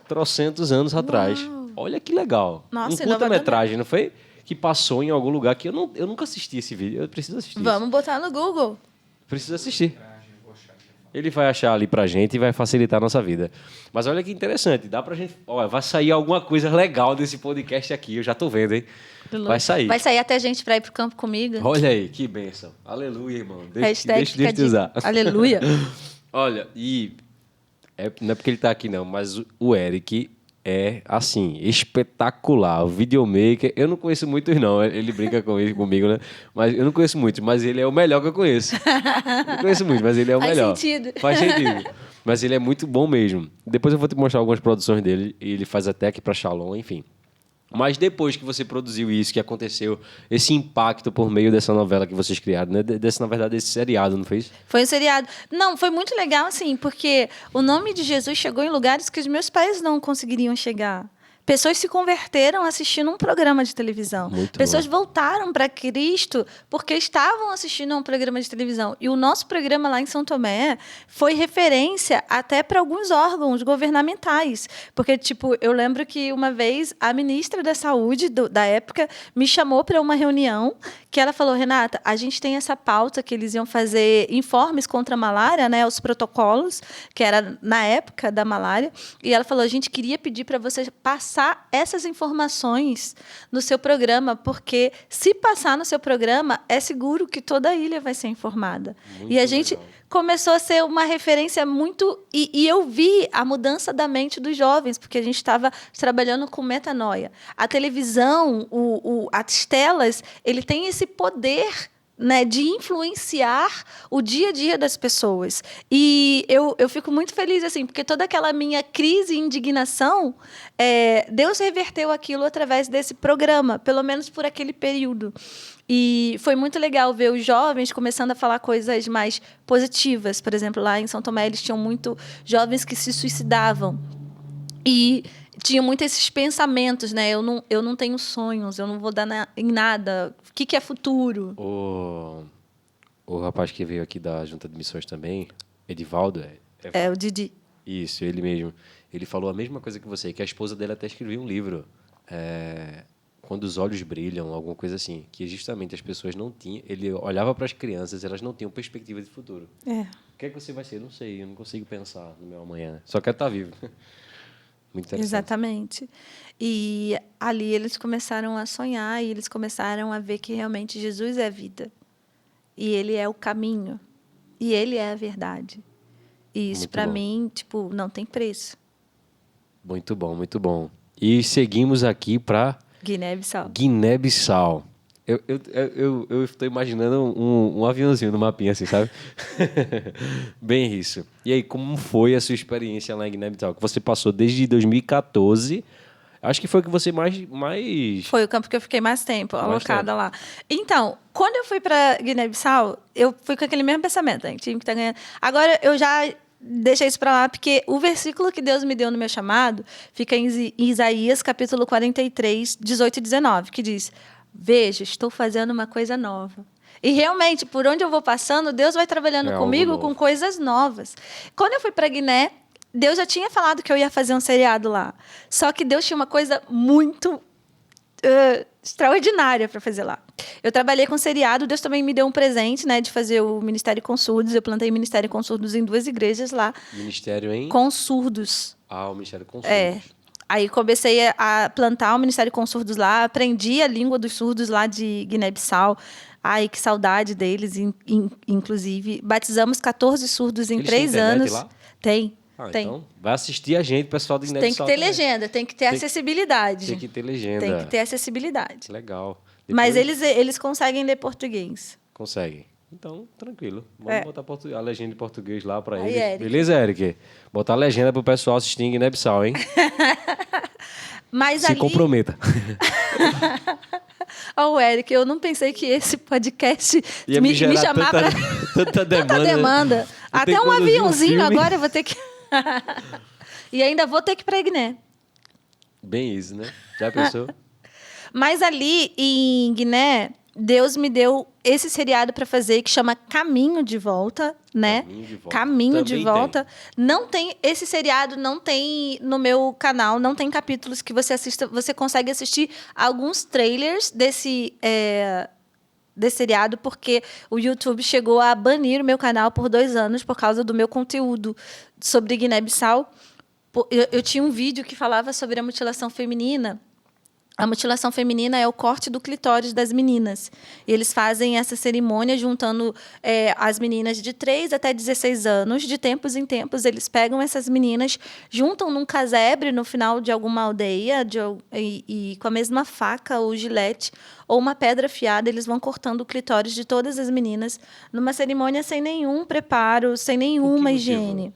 trocentos anos atrás. Olha que legal.
Nossa,
um curta-metragem, não foi? Que passou em algum lugar que eu nunca assisti esse vídeo. Eu preciso assistir.
Vamos botar no Google.
Preciso assistir. Ele vai achar ali pra gente e vai facilitar a nossa vida. Mas olha que interessante, dá pra gente... Olha, vai sair alguma coisa legal desse podcast aqui, eu já tô vendo, hein? Vai sair.
Vai sair até gente pra ir pro campo comigo.
Olha aí, que bênção. Aleluia, irmão.
Hashtag
Deixa de usar.
Aleluia.
Olha, não é porque ele tá aqui não, mas o Eric é, assim, espetacular. O videomaker, eu não conheço muitos não, ele brinca comigo, né? Mas eu não conheço muitos, mas ele é o melhor que eu conheço. Não conheço muito, mas ele é o melhor. Faz sentido. Mas ele é muito bom mesmo. Depois eu vou te mostrar algumas produções dele, e ele faz até aqui pra Shalom, enfim. Mas depois que você produziu isso, que aconteceu esse impacto por meio dessa novela que vocês criaram, né? Na verdade, desse seriado, não foi isso?
Foi um seriado. Não, foi muito legal, assim, porque o nome de Jesus chegou em lugares que os meus pais não conseguiriam chegar. Pessoas se converteram assistindo um programa de televisão.
Muito
Pessoas
bom.
voltaram para Cristo porque estavam assistindo a um programa de televisão. E o nosso programa lá em São Tomé foi referência até para alguns órgãos governamentais. Porque, tipo, eu lembro que uma vez a ministra da Saúde da época me chamou para uma reunião que ela falou, Renata, a gente tem essa pauta que eles iam fazer informes contra a malária, né, os protocolos, que era na época da malária. E ela falou, a gente queria pedir para você passar essas informações no seu programa, porque se passar no seu programa, é seguro que toda a ilha vai ser informada.
Muito
e a gente
legal.
começou a ser uma referência muito... E eu vi a mudança da mente dos jovens, porque a gente estava trabalhando com metanoia. A televisão, as telas, ele tem esse poder, né, de influenciar o dia a dia das pessoas. E eu fico muito feliz, assim, porque toda aquela minha crise e indignação, Deus reverteu aquilo através desse programa, pelo menos por aquele período. E foi muito legal ver os jovens começando a falar coisas mais positivas. Por exemplo, lá em São Tomé, eles tinham muito jovens que se suicidavam. E tinha muito esses pensamentos, né? Eu não tenho sonhos, eu não vou dar em nada. O que é futuro?
O rapaz que veio aqui da Junta de Missões também, Edivaldo,
É o Didi.
Isso, ele mesmo. Ele falou a mesma coisa que você, que a esposa dele até escreveu um livro quando os olhos brilham, alguma coisa assim, que justamente as pessoas não tinham, ele olhava para as crianças, elas não tinham perspectiva de futuro.
É.
O que é que você vai ser? Não sei, eu não consigo pensar no meu amanhã. Só quero estar vivo. Muito interessante.
Exatamente. E ali eles começaram a sonhar e eles começaram a ver que realmente Jesus é a vida. E ele é o caminho. E ele é a verdade. E isso,
Muito
para
bom.
mim, tipo, não tem preço.
Muito bom, muito bom. E seguimos aqui para
Guiné-Bissau.
Guiné-Bissau. Eu estou imaginando um aviãozinho no mapinha, assim, sabe? Bem isso. E aí, como foi a sua experiência lá em Guiné-Bissau? Que você passou desde 2014. Acho que foi o que você mais...
Foi o campo que eu fiquei mais tempo
Mais
alocada
tempo.
lá. Então, quando eu fui para Guiné-Bissau, eu fui com aquele mesmo pensamento, a gente tinha que estar ganhando. Agora, eu já deixei isso para lá, porque o versículo que Deus me deu no meu chamado fica em Isaías, capítulo 43, 18 e 19, que diz: Veja, estou fazendo uma coisa nova. E realmente, por onde eu vou passando, Deus vai trabalhando
É algo
comigo
novo.
com coisas novas. Quando eu fui para Guiné, Deus já tinha falado que eu ia fazer um seriado lá. Só que Deus tinha uma coisa muito extraordinária para fazer lá. Eu trabalhei com seriado, Deus também me deu um presente, né, de fazer o Ministério com Surdos. Eu plantei Ministério com Surdos em 2 igrejas lá,
Ministério em...
com surdos.
Ah, o Ministério com
É.
Surdos.
Aí comecei a plantar o Ministério com Surdos lá, aprendi a língua dos surdos lá de Guiné-Bissau. Ai, que saudade deles, inclusive. Batizamos 14 surdos em
Eles têm
3
internet
anos.
lá?
Tem.
Ah,
Tem.
então vai assistir a gente, pessoal do
Tem que
Guiné-Bissau
ter
também.
legenda, tem que ter
Tem que-
acessibilidade.
Tem que ter legenda.
Tem que ter acessibilidade.
Legal.
Mas
Depois-
eles conseguem ler português.
Consegue. Então, tranquilo. Vamos
É.
botar a legenda em português lá para
Aí,
eles.
Eric.
Beleza, Eric? Botar a legenda pro pessoal assistir em Guiné-Bissau, hein?
Mas
Se
ali...
comprometa.
Ó, Eric, eu não pensei que esse podcast
Ia
me
gerar
chamar
tanta,
para
tanta demanda.
tanta demanda.
Vou ter
Até
que
um
produzir
aviãozinho
filme.
agora eu vou ter que... E ainda vou ter que ir para Guiné.
Bem isso, né? Já pensou?
Mas ali em Guiné, Deus me deu esse seriado para fazer que chama Caminho de Volta, né?
Caminho de Volta.
Caminho de
Também
Volta. Não tem esse seriado, não tem no meu canal, não tem capítulos que você assista. Você consegue assistir alguns trailers desse seriado, porque o YouTube chegou a banir o meu canal por 2 anos por causa do meu conteúdo sobre Guiné-Bissau. Eu tinha um vídeo que falava sobre a mutilação feminina. A mutilação feminina é o corte do clitóris das meninas. E eles fazem essa cerimônia juntando as meninas de 3 até 16 anos. De tempos em tempos, eles pegam essas meninas, juntam num casebre no final de alguma aldeia e com a mesma faca ou gilete ou uma pedra afiada, eles vão cortando o clitóris de todas as meninas numa cerimônia sem nenhum preparo, sem nenhuma
motivo?
higiene.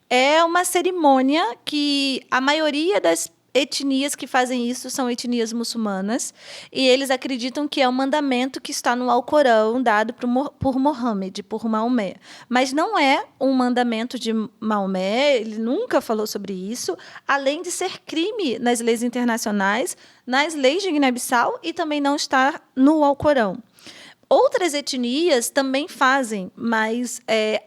É uma cerimônia que a maioria das etnias que fazem isso são etnias muçulmanas, e eles acreditam que é um mandamento que está no Alcorão, dado por Mohammed, por Maomé. Mas não é um mandamento de Maomé, ele nunca falou sobre isso, além de ser crime nas leis internacionais, nas leis de Guiné-Bissau, e também não está no Alcorão. Outras etnias também fazem, mas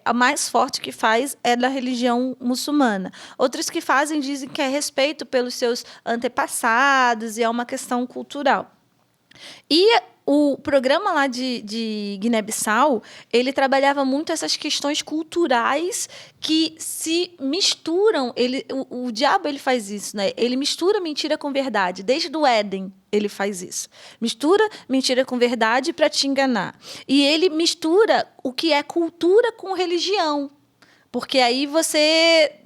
a mais forte que faz é da religião muçulmana. Outras que fazem dizem que é respeito pelos seus antepassados e é uma questão cultural. E o programa lá de Guiné-Bissau, ele trabalhava muito essas questões culturais que se misturam. O diabo ele faz isso, né? Ele mistura mentira com verdade. Desde o Éden, ele faz isso. Mistura mentira com verdade para te enganar. E ele mistura o que é cultura com religião. Porque aí você...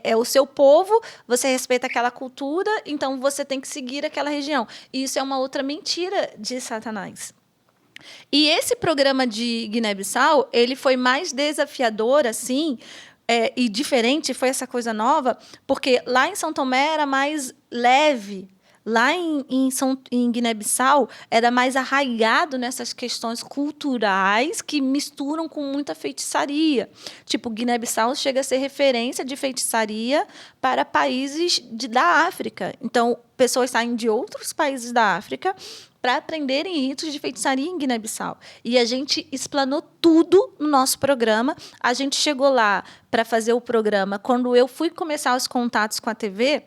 É o seu povo, você respeita aquela cultura, então você tem que seguir aquela região. E isso é uma outra mentira de Satanás. E esse programa de Guiné-Bissau, ele foi mais desafiador, assim, e diferente, foi essa coisa nova, porque lá em São Tomé era mais leve. Lá em Guiné-Bissau, era mais arraigado nessas questões culturais que misturam com muita feitiçaria. Tipo, Guiné-Bissau chega a ser referência de feitiçaria para países da África. Então, pessoas saem de outros países da África para aprenderem ritos de feitiçaria em Guiné-Bissau. E a gente explanou tudo no nosso programa. A gente chegou lá para fazer o programa. Quando eu fui começar os contatos com a TV...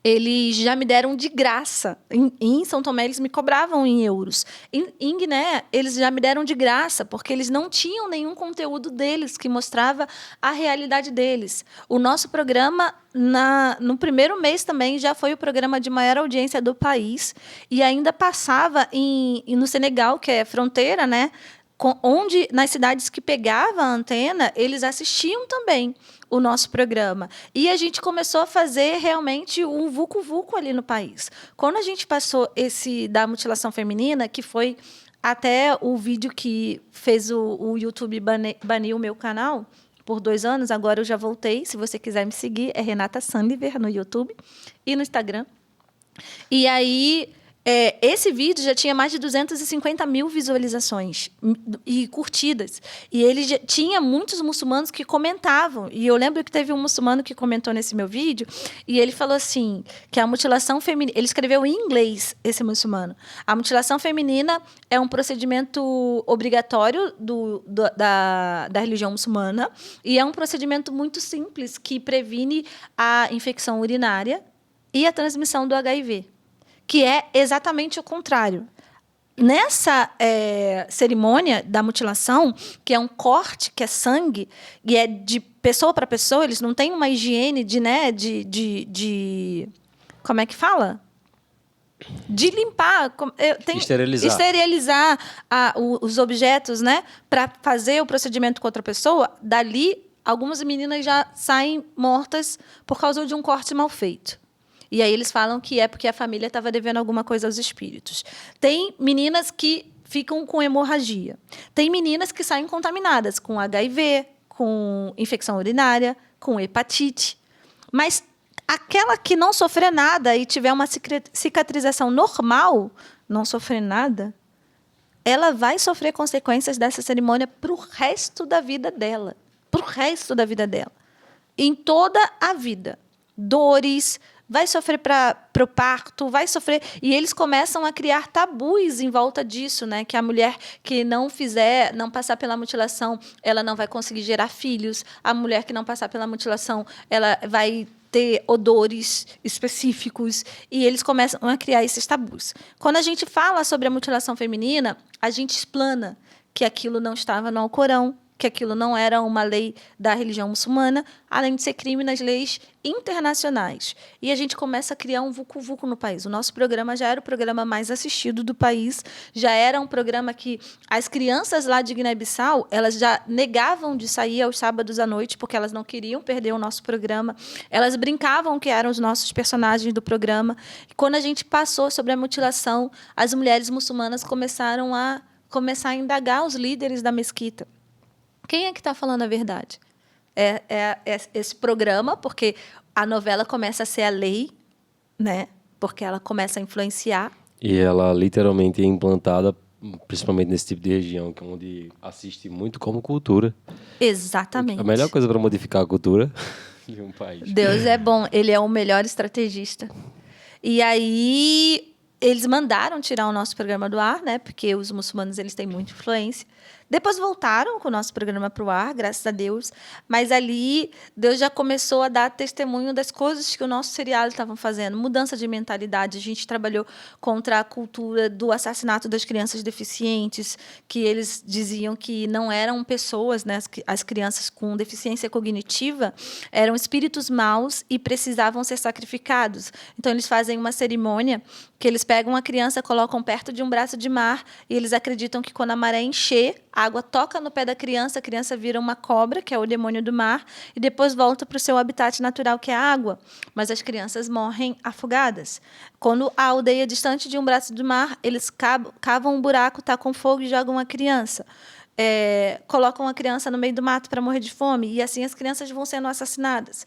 eles já me deram de graça. Em São Tomé, eles me cobravam em euros. Em Guiné, eles já me deram de graça, porque eles não tinham nenhum conteúdo deles que mostrava a realidade deles. O nosso programa, no primeiro mês também, já foi o programa de maior audiência do país, e ainda passava no Senegal, que é fronteira, né? Onde, nas cidades que pegava a antena, eles assistiam também o nosso programa. E a gente começou a fazer realmente um vucu-vucu ali no país. Quando a gente passou esse da mutilação feminina, que foi até o vídeo que fez o YouTube banir o meu canal por 2 anos, agora eu já voltei. Se você quiser me seguir, é Renata Sanliver no YouTube e no Instagram. E aí... esse vídeo já tinha mais de 250 mil visualizações e curtidas. E ele já tinha muitos muçulmanos que comentavam. E eu lembro que teve um muçulmano que comentou nesse meu vídeo, e ele falou assim, que a mutilação feminina... Ele escreveu em inglês, esse muçulmano. A mutilação feminina é um procedimento obrigatório da religião muçulmana, e é um procedimento muito simples, que previne a infecção urinária e a transmissão do HIV. Que é exatamente o contrário. Nessa cerimônia da mutilação, que é um corte, que é sangue, e é de pessoa para pessoa, eles não têm uma higiene de como é que fala? De limpar, esterilizar os objetos, né, para fazer o procedimento com outra pessoa. Dali, algumas meninas já saem mortas por causa de um corte mal feito. E aí eles falam que é porque a família estava devendo alguma coisa aos espíritos. Tem meninas que ficam com hemorragia. Tem meninas que saem contaminadas com HIV, com infecção urinária, com hepatite. Mas aquela que não sofrer nada e tiver uma cicatrização normal, não sofrer nada, ela vai sofrer consequências dessa cerimônia para o resto da vida dela. Para o resto da vida dela. Em toda a vida. Dores... vai sofrer para o parto, vai sofrer... E eles começam a criar tabus em volta disso, né? Que a mulher que não passar pela mutilação, ela não vai conseguir gerar filhos. A mulher que não passar pela mutilação, ela vai ter odores específicos. E eles começam a criar esses tabus. Quando a gente fala sobre a mutilação feminina, a gente explana que aquilo não estava no Alcorão, que aquilo não era uma lei da religião muçulmana, além de ser crime nas leis internacionais. E a gente começa a criar um vucu-vucu no país. O nosso programa já era o programa mais assistido do país, já era um programa que as crianças lá de Guiné-Bissau, elas já negavam de sair aos sábados à noite, porque elas não queriam perder o nosso programa. Elas brincavam que eram os nossos personagens do programa. E quando a gente passou sobre a mutilação, as mulheres muçulmanas começaram a indagar os líderes da mesquita. Quem é que está falando a verdade? É esse programa, porque a novela começa a ser a lei, né? Porque ela começa a influenciar.
E ela literalmente é implantada, principalmente nesse tipo de região, que é onde assiste muito como cultura.
Exatamente.
A melhor coisa para modificar a cultura de um país.
Deus é bom, ele é o melhor estrategista. E aí eles mandaram tirar o nosso programa do ar, né? Porque os muçulmanos eles têm muita influência. Depois voltaram com o nosso programa para o ar, graças a Deus. Mas ali, Deus já começou a dar testemunho das coisas que o nosso seriado estava fazendo. Mudança de mentalidade. A gente trabalhou contra a cultura do assassinato das crianças deficientes, que eles diziam que não eram pessoas, né? As crianças com deficiência cognitiva eram espíritos maus e precisavam ser sacrificados. Então, eles fazem uma cerimônia que eles pegam a criança, colocam perto de um braço de mar e eles acreditam que quando a maré encher, a água toca no pé da criança, a criança vira uma cobra, que é o demônio do mar, e depois volta para o seu habitat natural, que é a água. Mas as crianças morrem afogadas. Quando a aldeia é distante de um braço do mar, eles cavam um buraco, tacam fogo e jogam a criança. Colocam a criança no meio do mato para morrer de fome, e assim as crianças vão sendo assassinadas.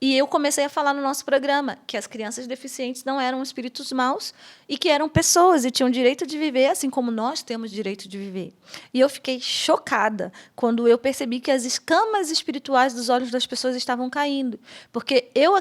E eu comecei a falar no nosso programa que as crianças deficientes não eram espíritos maus e que eram pessoas e tinham direito de viver, assim como nós temos direito de viver. E eu fiquei chocada quando eu percebi que as escamas espirituais dos olhos das pessoas estavam caindo. Porque eu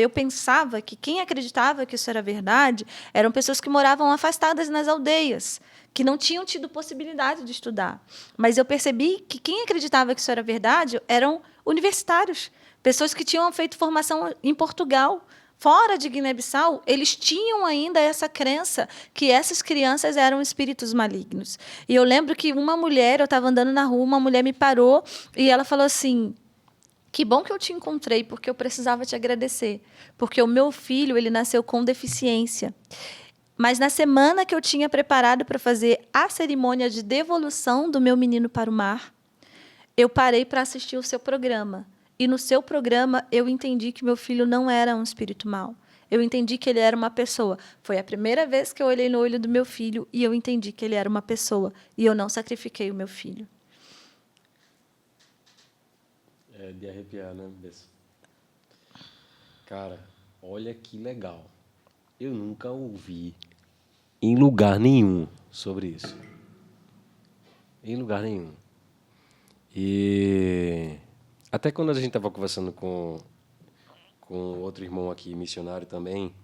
pensava que quem acreditava que isso era verdade eram pessoas que moravam afastadas nas aldeias, que não tinham tido possibilidade de estudar. Mas eu percebi que quem acreditava que isso era verdade eram universitários, pessoas que tinham feito formação em Portugal, fora de Guiné-Bissau, eles tinham ainda essa crença que essas crianças eram espíritos malignos. E eu lembro que uma mulher, eu estava andando na rua, uma mulher me parou e ela falou assim: que bom que eu te encontrei, porque eu precisava te agradecer. Porque o meu filho, ele nasceu com deficiência. Mas na semana que eu tinha preparado para fazer a cerimônia de devolução do meu menino para o mar, eu parei para assistir o seu programa. E no seu programa, eu entendi que meu filho não era um espírito mau. Eu entendi que ele era uma pessoa. Foi a primeira vez que eu olhei no olho do meu filho e eu entendi que ele era uma pessoa. E eu não sacrifiquei o meu filho.
É de arrepiar, né, Bessa? Cara, olha que legal. Eu nunca ouvi em lugar nenhum sobre isso. Em lugar nenhum. E até quando a gente estava conversando com outro irmão aqui, missionário também,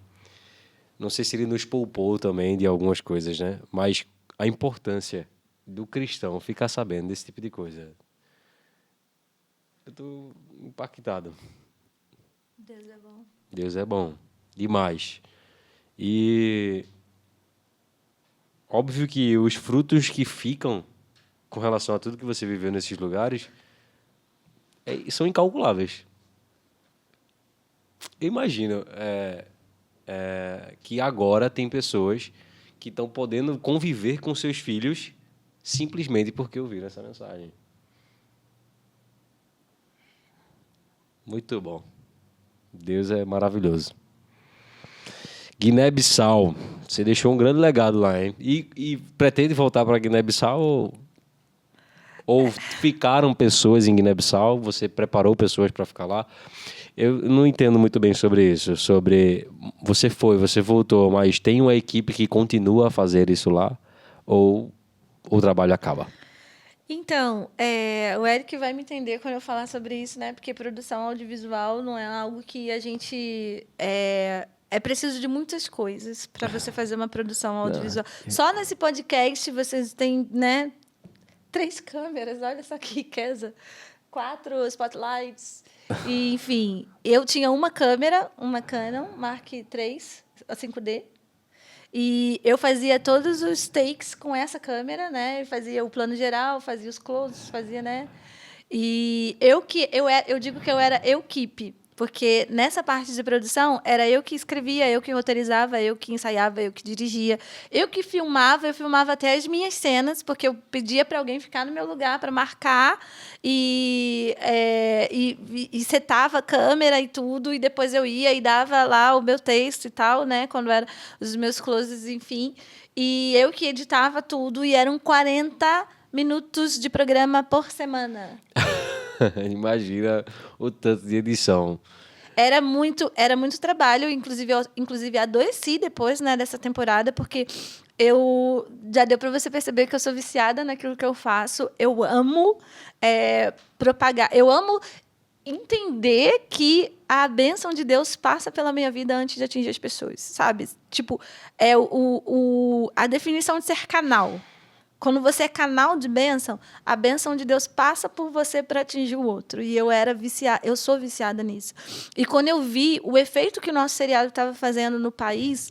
não sei se ele nos poupou também de algumas coisas, né? Mas a importância do cristão ficar sabendo desse tipo de coisa. Eu estou impactado.
Deus é bom.
Deus é bom. Demais. E óbvio que os frutos que ficam com relação a tudo que você viveu nesses lugares são incalculáveis. Eu imagino que agora tem pessoas que estão podendo conviver com seus filhos simplesmente porque ouviram essa mensagem. Muito bom. Deus é maravilhoso. Guiné-Bissau. Você deixou um grande legado lá, hein? E pretende voltar para Guiné-Bissau ou ficaram pessoas em Guiné-Bissau? Você preparou pessoas para ficar lá? Eu não entendo muito bem sobre isso. Sobre você voltou, mas tem uma equipe que continua a fazer isso lá? Ou o trabalho acaba?
Então, o Eric vai me entender quando eu falar sobre isso, né? Porque produção audiovisual não é algo que a gente... É preciso de muitas coisas para você fazer uma produção audiovisual. Só nesse podcast vocês têm, né, 3 câmeras, olha só que riqueza. 4 spotlights. E, enfim, eu tinha uma câmera, uma Canon Mark III, a 5D. E eu fazia todos os takes com essa câmera, né? Eu fazia o plano geral, fazia os closes, fazia, né? E eu digo que eu era equipe, porque nessa parte de produção era eu que escrevia, eu que roteirizava, eu que ensaiava, eu que dirigia, eu que filmava, eu filmava até as minhas cenas, porque eu pedia para alguém ficar no meu lugar para marcar e setava a câmera e tudo, e depois eu ia e dava lá o meu texto e tal, né, quando era os meus closes, enfim, e eu que editava tudo, e eram 40 minutos de programa por semana.
Imagina o tanto de edição.
Era muito trabalho, inclusive adoeci depois, né, dessa temporada, porque eu já deu para você perceber que eu sou viciada naquilo que eu faço. Eu amo propagar, eu amo entender que a bênção de Deus passa pela minha vida antes de atingir as pessoas, sabe? Tipo, a definição de ser canal. Quando você é canal de bênção, a bênção de Deus passa por você para atingir o outro. E eu sou viciada nisso. E quando eu vi o efeito que o nosso seriado estava fazendo no país,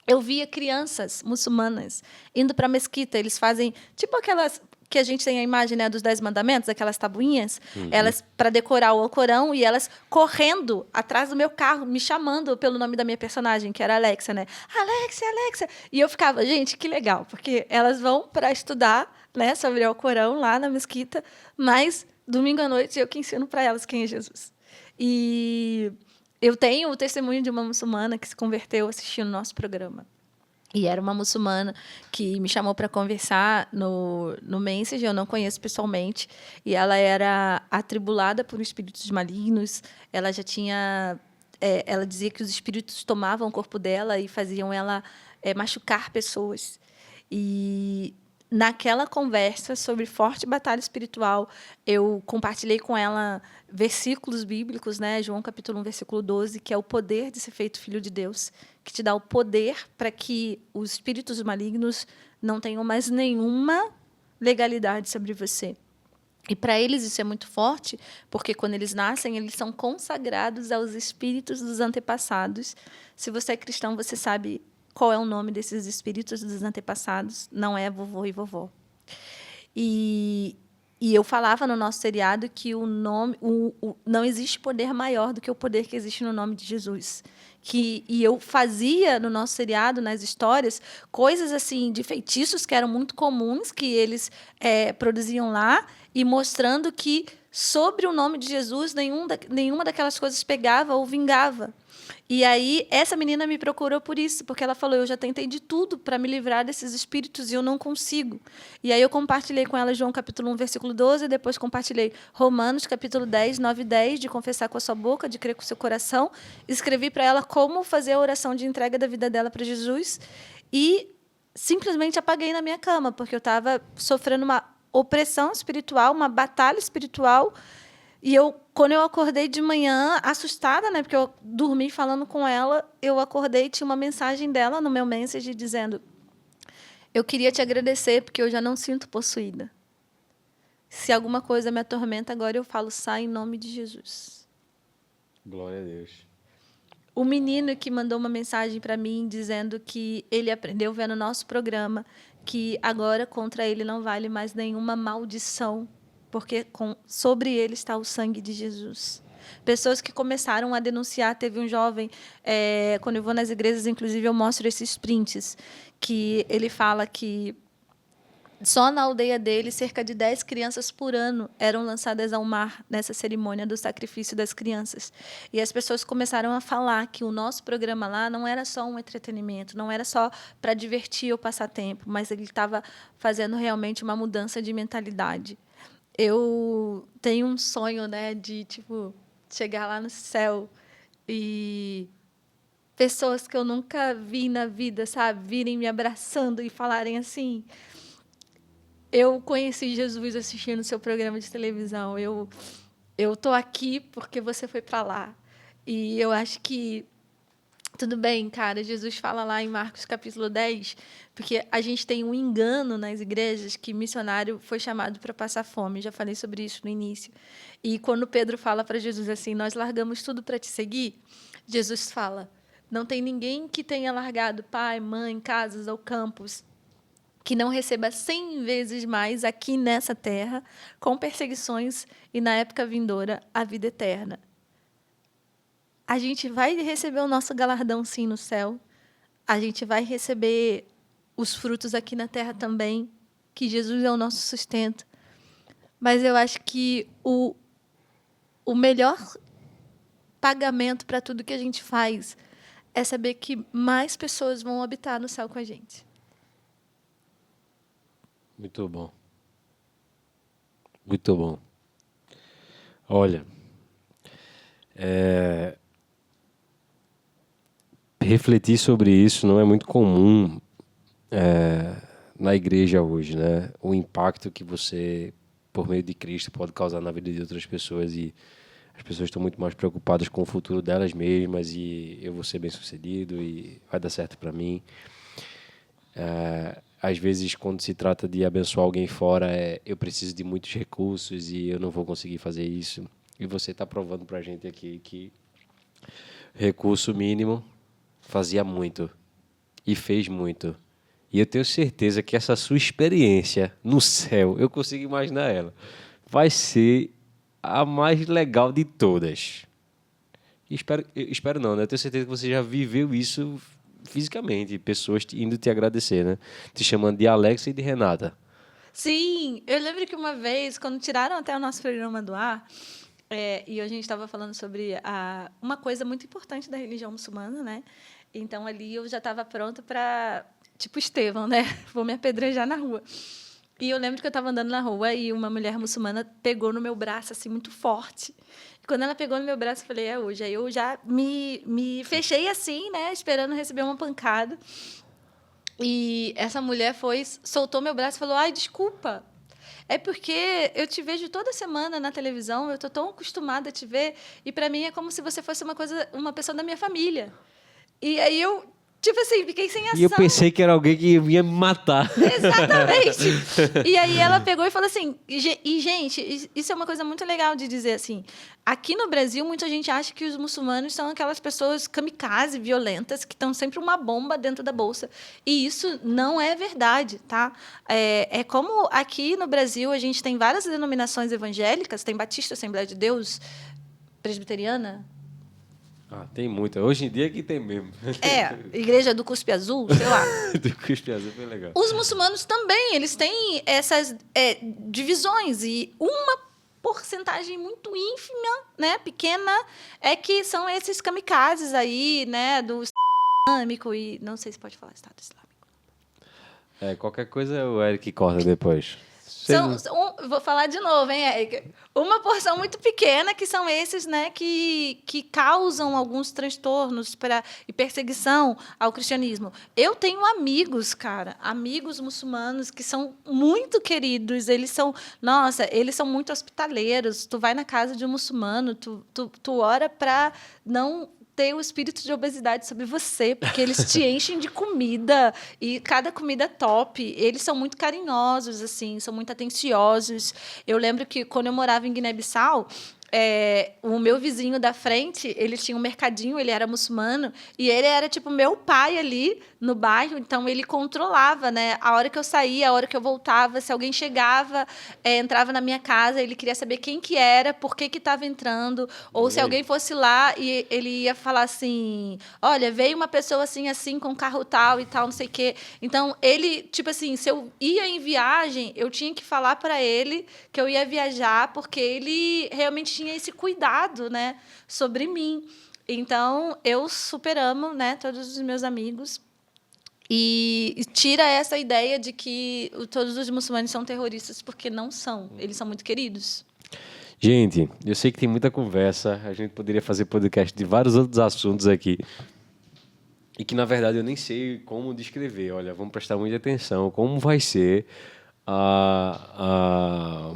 eu via crianças muçulmanas indo para a mesquita. Eles fazem tipo aquelas que a gente tem a imagem, né, dos 10 mandamentos, aquelas tabuinhas, elas para decorar o Alcorão, e elas correndo atrás do meu carro, me chamando pelo nome da minha personagem, que era Alexia, né? Alexia, Alexia. E eu ficava, gente, que legal, porque elas vão para estudar, né, sobre o Alcorão lá na mesquita, mas domingo à noite eu que ensino para elas quem é Jesus. E eu tenho o testemunho de uma muçulmana que se converteu assistindo o nosso programa. E era uma muçulmana que me chamou para conversar no Messenger, eu não conheço pessoalmente, e ela era atribulada por espíritos malignos, ela já tinha... ela dizia que os espíritos tomavam o corpo dela e faziam ela machucar pessoas. E naquela conversa sobre forte batalha espiritual, eu compartilhei com ela versículos bíblicos, né? João capítulo 1, versículo 12, que é o poder de ser feito filho de Deus, que te dá o poder para que os espíritos malignos não tenham mais nenhuma legalidade sobre você. E para eles isso é muito forte, porque quando eles nascem, eles são consagrados aos espíritos dos antepassados. Se você é cristão, você sabe qual é o nome desses espíritos dos antepassados. Não é vovô e vovó. E eu falava no nosso seriado que o nome, não existe poder maior do que o poder que existe no nome de Jesus. E eu fazia no nosso seriado, nas histórias, coisas assim de feitiços que eram muito comuns, que eles produziam lá, e mostrando que sobre o nome de Jesus nenhuma daquelas coisas pegava ou vingava. E aí, essa menina me procurou por isso, porque ela falou, eu já tentei de tudo para me livrar desses espíritos e eu não consigo. E aí eu compartilhei com ela João capítulo 1, versículo 12, depois compartilhei Romanos capítulo 10, 9 e 10, de confessar com a sua boca, de crer com o seu coração. Escrevi para ela como fazer a oração de entrega da vida dela para Jesus e simplesmente apaguei na minha cama, porque eu estava sofrendo uma opressão espiritual, uma batalha espiritual. E quando eu acordei de manhã, assustada, né, porque eu dormi falando com ela, eu acordei e tinha uma mensagem dela no meu message dizendo: eu queria te agradecer porque eu já não sinto possuída. Se alguma coisa me atormenta, agora eu falo, sai em nome de Jesus.
Glória a Deus.
O menino que mandou uma mensagem para mim dizendo que ele aprendeu vendo o nosso programa que agora contra ele não vale mais nenhuma maldição, porque sobre ele está o sangue de Jesus. Pessoas que começaram a denunciar. Teve um jovem, quando eu vou nas igrejas, inclusive, eu mostro esses prints, que ele fala que só na aldeia dele, cerca de 10 crianças por ano eram lançadas ao mar nessa cerimônia do sacrifício das crianças. E as pessoas começaram a falar que o nosso programa lá não era só um entretenimento, não era só para divertir ou passar tempo, mas ele estava fazendo realmente uma mudança de mentalidade. Eu tenho um sonho, né, de chegar lá no céu e pessoas que eu nunca vi na vida, sabe, virem me abraçando e falarem assim: eu conheci Jesus assistindo o seu programa de televisão. Eu tô aqui porque você foi para lá. E eu acho que tudo bem, cara. Jesus fala lá em Marcos capítulo 10, porque a gente tem um engano nas igrejas que missionário foi chamado para passar fome. Já falei sobre isso no início. E quando Pedro fala para Jesus assim, nós largamos tudo para te seguir, Jesus fala, não tem ninguém que tenha largado pai, mãe, casas ou campos que não receba 100 vezes mais aqui nessa terra, com perseguições e, na época vindoura, a vida eterna. A gente vai receber o nosso galardão, sim, no céu. A gente vai receber os frutos aqui na terra também, que Jesus é o nosso sustento. Mas eu acho que o melhor pagamento para tudo que a gente faz é saber que mais pessoas vão habitar no céu com a gente.
Muito bom. Muito bom. Olha, refletir sobre isso não é muito comum na igreja hoje, né? O impacto que você, por meio de Cristo, pode causar na vida de outras pessoas, e as pessoas estão muito mais preocupadas com o futuro delas mesmas, e eu vou ser bem-sucedido e vai dar certo para mim. Às vezes, quando se trata de abençoar alguém fora, eu preciso de muitos recursos e eu não vou conseguir fazer isso. E você está provando para a gente aqui que recurso mínimo fazia muito e fez muito. E eu tenho certeza que essa sua experiência no céu, eu consigo imaginar ela, vai ser a mais legal de todas. E espero não, né? Eu tenho certeza que você já viveu isso fisicamente, pessoas indo te agradecer, né? Te chamando de Alexa e de Renata.
Sim, eu lembro que uma vez, quando tiraram até o nosso programa do ar, e a gente estava falando sobre uma coisa muito importante da religião muçulmana, né? Então, ali eu já estava pronta para, tipo Estevão, né? Vou me apedrejar na rua. E eu lembro que eu estava andando na rua e uma mulher muçulmana pegou no meu braço, assim, muito forte. Quando ela pegou no meu braço, eu falei, é hoje. Aí eu já me fechei assim, né? Esperando receber uma pancada. E essa mulher soltou meu braço e falou, ai, desculpa. É porque eu te vejo toda semana na televisão, eu estou tão acostumada a te ver, e para mim é como se você fosse uma pessoa da minha família. E aí eu Tipo assim, fiquei sem ação.
E eu pensei que era alguém que ia me matar.
Exatamente. E aí ela pegou e falou assim... E, gente, isso é uma coisa muito legal de dizer assim. Aqui no Brasil, muita gente acha que os muçulmanos são aquelas pessoas kamikaze, violentas, que estão sempre uma bomba dentro da bolsa. E isso não é verdade, tá? É como aqui no Brasil a gente tem várias denominações evangélicas. Tem Batista, Assembleia de Deus, Presbiteriana...
Tem muita. Hoje em dia que tem mesmo.
Igreja do Cuspe Azul, sei lá.
Do Cuspe Azul foi legal.
Os muçulmanos também, eles têm essas divisões. E uma porcentagem muito ínfima, né, pequena, é que são esses kamikazes aí, né, do Islâmico e... Não sei se pode falar Estado Islâmico.
Qualquer coisa o Eric corta depois.
Vou falar de novo, hein, Érica? Uma porção muito pequena que são esses, né, que causam alguns transtornos e perseguição ao cristianismo. Eu tenho amigos, cara, amigos muçulmanos que são muito queridos. Eles são muito hospitaleiros. Tu vai na casa de um muçulmano, tu ora para não ter o espírito de obesidade sobre você, porque eles te enchem de comida, e cada comida top. Eles são muito carinhosos, assim, são muito atenciosos. Eu lembro que, quando eu morava em Guiné-Bissau, o meu vizinho da frente, ele tinha um mercadinho, ele era muçulmano, e ele era tipo meu pai ali no bairro, então ele controlava, né, a hora que eu saía, a hora que eu voltava, se alguém chegava, entrava na minha casa, ele queria saber quem que era, por que estava entrando, ou se alguém fosse lá e ele ia falar assim, olha, veio uma pessoa assim, assim, com carro tal e tal, não sei o quê. Então, ele, tipo assim, se eu ia em viagem, eu tinha que falar para ele que eu ia viajar, porque ele realmente tinha esse cuidado, né, sobre mim. Então, eu super amo, né, todos os meus amigos. E tira essa ideia de que todos os muçulmanos são terroristas, porque não são. Eles são muito queridos.
Gente, eu sei que tem muita conversa. A gente poderia fazer podcast de vários outros assuntos aqui. E que, na verdade, eu nem sei como descrever. Olha, vamos prestar muita atenção. Como vai ser a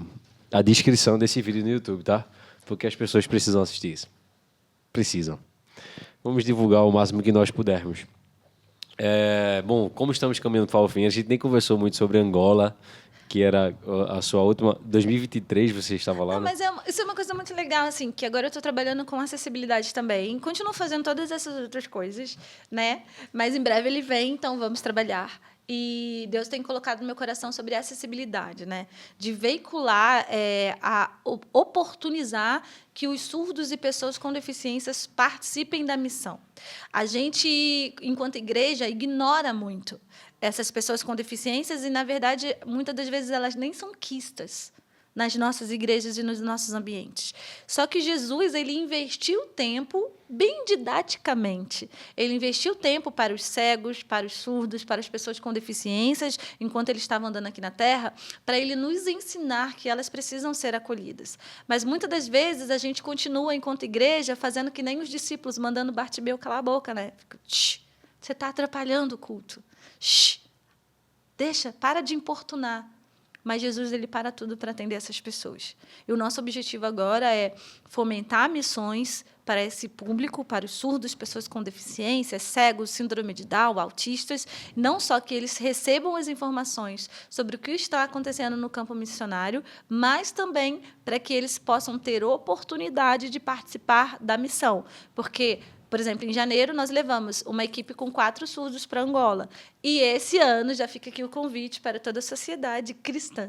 descrição desse vídeo no YouTube, tá? Porque as pessoas precisam assistir isso. Precisam. Vamos divulgar o máximo que nós pudermos. Bom, como estamos caminhando para o fim, a gente nem conversou muito sobre Angola, que era a sua última... 2023 você estava lá,
não,
né?
Mas isso é uma coisa muito legal, assim, que agora eu estou trabalhando com acessibilidade também. Continuo fazendo todas essas outras coisas, né? Mas em breve ele vem, então vamos trabalhar. E Deus tem colocado no meu coração sobre acessibilidade, né? De veicular, oportunizar que os surdos e pessoas com deficiências participem da missão. A gente, enquanto igreja, ignora muito essas pessoas com deficiências e, na verdade, muitas das vezes elas nem são quistas nas nossas igrejas e nos nossos ambientes. Só que Jesus, ele investiu tempo, bem didaticamente. Ele investiu tempo para os cegos, para os surdos, para as pessoas com deficiências, enquanto ele estava andando aqui na Terra, para ele nos ensinar que elas precisam ser acolhidas. Mas, muitas das vezes, a gente continua, enquanto igreja, fazendo que nem os discípulos, mandando Bartimeu calar a boca, né? Você está atrapalhando o culto. Deixa, para de importunar. Mas Jesus, ele para tudo para atender essas pessoas. E o nosso objetivo agora é fomentar missões para esse público, para os surdos, pessoas com deficiência, cegos, síndrome de Down, autistas, não só que eles recebam as informações sobre o que está acontecendo no campo missionário, mas também para que eles possam ter oportunidade de participar da missão. Porque, por exemplo, em janeiro, nós levamos uma equipe com 4 surdos para Angola. E esse ano, já fica aqui o convite para toda a sociedade cristã.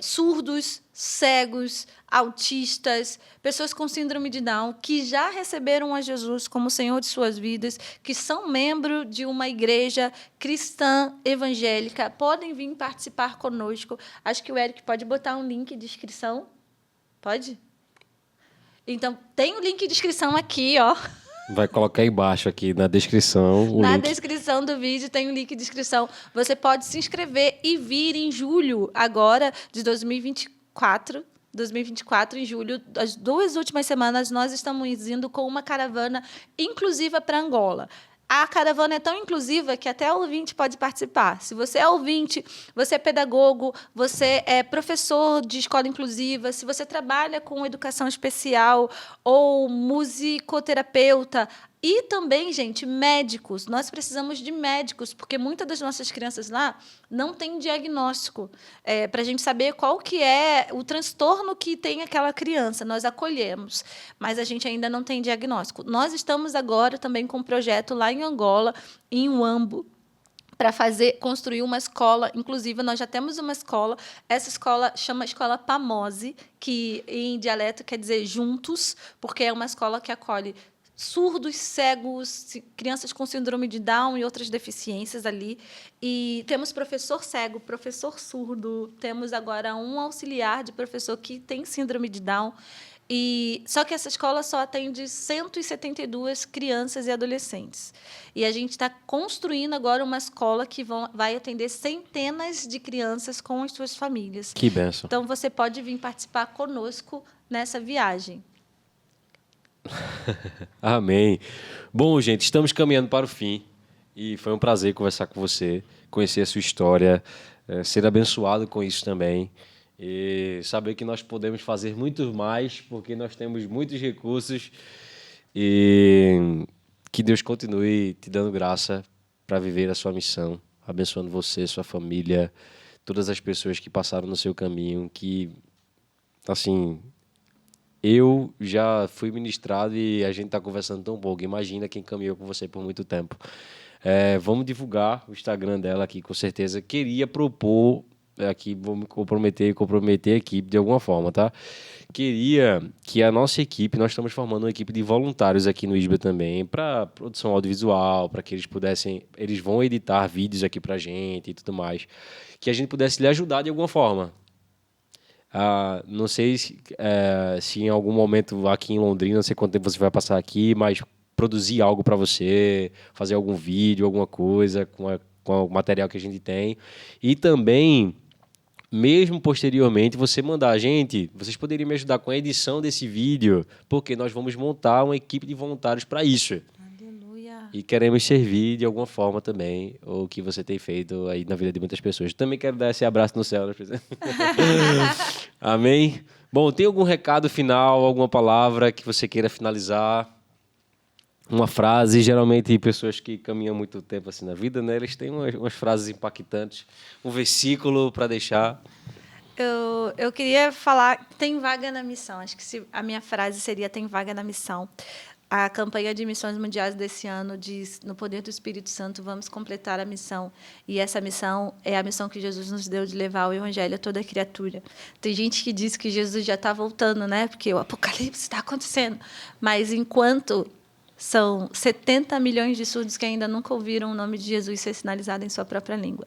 Surdos, cegos, autistas, pessoas com síndrome de Down, que já receberam a Jesus como Senhor de suas vidas, que são membros de uma igreja cristã evangélica, podem vir participar conosco. Acho que o Eric pode botar um link de inscrição. Pode? Então, tem o link de inscrição aqui, ó.
Vai colocar embaixo aqui na descrição.
Na descrição do vídeo tem o link de inscrição. Você pode se inscrever e vir em julho, agora, de 2024. 2024, em julho, as 2 últimas semanas, nós estamos indo com uma caravana inclusiva para Angola. A caravana é tão inclusiva que até o ouvinte pode participar. Se você é ouvinte, você é pedagogo, você é professor de escola inclusiva, se você trabalha com educação especial ou musicoterapeuta, E também, gente, médicos. Nós precisamos de médicos, porque muitas das nossas crianças lá não têm diagnóstico para a gente saber qual que é o transtorno que tem aquela criança. Nós acolhemos, mas a gente ainda não tem diagnóstico. Nós estamos agora também com um projeto lá em Angola, em Uambo, para construir uma escola. Inclusive, nós já temos uma escola. Essa escola chama Escola Pamose, que em dialeto quer dizer juntos, porque é uma escola que acolhe surdos, cegos, crianças com síndrome de Down e outras deficiências ali. E temos professor cego, professor surdo, temos agora um auxiliar de professor que tem síndrome de Down. Só que essa escola só atende 172 crianças e adolescentes. E a gente está construindo agora uma escola que vai atender centenas de crianças com as suas famílias.
Que bênção.
Então, você pode vir participar conosco nessa viagem.
Amém. Bom, gente, estamos caminhando para o fim e foi um prazer conversar com você, conhecer a sua história, ser abençoado com isso também e saber que nós podemos fazer muito mais porque nós temos muitos recursos e que Deus continue te dando graça para viver a sua missão, abençoando você, sua família, todas as pessoas que passaram no seu caminho, que, assim... Eu já fui ministrado e a gente está conversando tão pouco. Imagina quem caminhou com você por muito tempo. Vamos divulgar o Instagram dela aqui, com certeza. Queria propor, aqui vou me comprometer a equipe de alguma forma, tá? Queria que a nossa equipe, nós estamos formando uma equipe de voluntários aqui no ISBA também, para produção audiovisual, para que eles vão editar vídeos aqui para a gente e tudo mais, que a gente pudesse lhe ajudar de alguma forma. Não sei se em algum momento aqui em Londrina, não sei quanto tempo você vai passar aqui, mas produzir algo para você, fazer algum vídeo, alguma coisa com o material que a gente tem. E também, mesmo posteriormente, você mandar a gente, vocês poderiam me ajudar com a edição desse vídeo, porque nós vamos montar uma equipe de voluntários para isso. E queremos servir de alguma forma também o que você tem feito aí na vida de muitas pessoas. Também quero dar esse abraço no céu. Amém? Bom, tem algum recado final, alguma palavra que você queira finalizar? Uma frase? Geralmente, pessoas que caminham muito tempo assim na vida, né, eles têm umas frases impactantes. Um versículo para deixar.
Eu queria falar, tem vaga na missão. Acho que a minha frase seria tem vaga na missão. A campanha de missões mundiais desse ano diz, no poder do Espírito Santo, vamos completar a missão. E essa missão é a missão que Jesus nos deu de levar o Evangelho a toda criatura. Tem gente que diz que Jesus já está voltando, né? Porque o Apocalipse está acontecendo. Mas enquanto são 70 milhões de surdos que ainda nunca ouviram o nome de Jesus ser sinalizado em sua própria língua.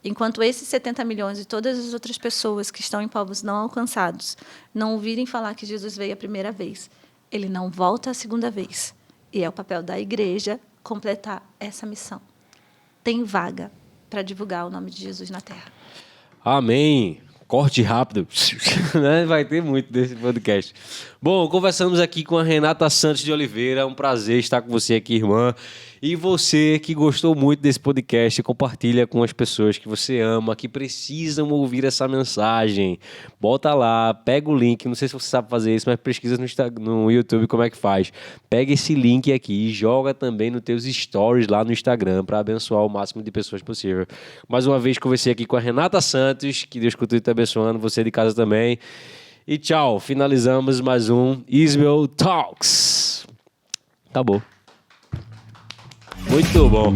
Enquanto esses 70 milhões e todas as outras pessoas que estão em povos não alcançados não ouvirem falar que Jesus veio a primeira vez, ele não volta a segunda vez. E é o papel da igreja completar essa missão. Tem vaga para divulgar o nome de Jesus na terra.
Amém. Corte rápido. Vai ter muito desse podcast. Bom, conversamos aqui com a Renata Santos de Oliveira. É um prazer estar com você aqui, irmã. E você que gostou muito desse podcast, compartilha com as pessoas que você ama, que precisam ouvir essa mensagem. Bota lá, pega o link, não sei se você sabe fazer isso, mas pesquisa no YouTube como é que faz. Pega esse link aqui e joga também nos teus stories lá no Instagram para abençoar o máximo de pessoas possível. Mais uma vez conversei aqui com a Renata Santos, que Deus continue te abençoando, você de casa também. E tchau, finalizamos mais um Isbel Talks. Acabou. Muito bom.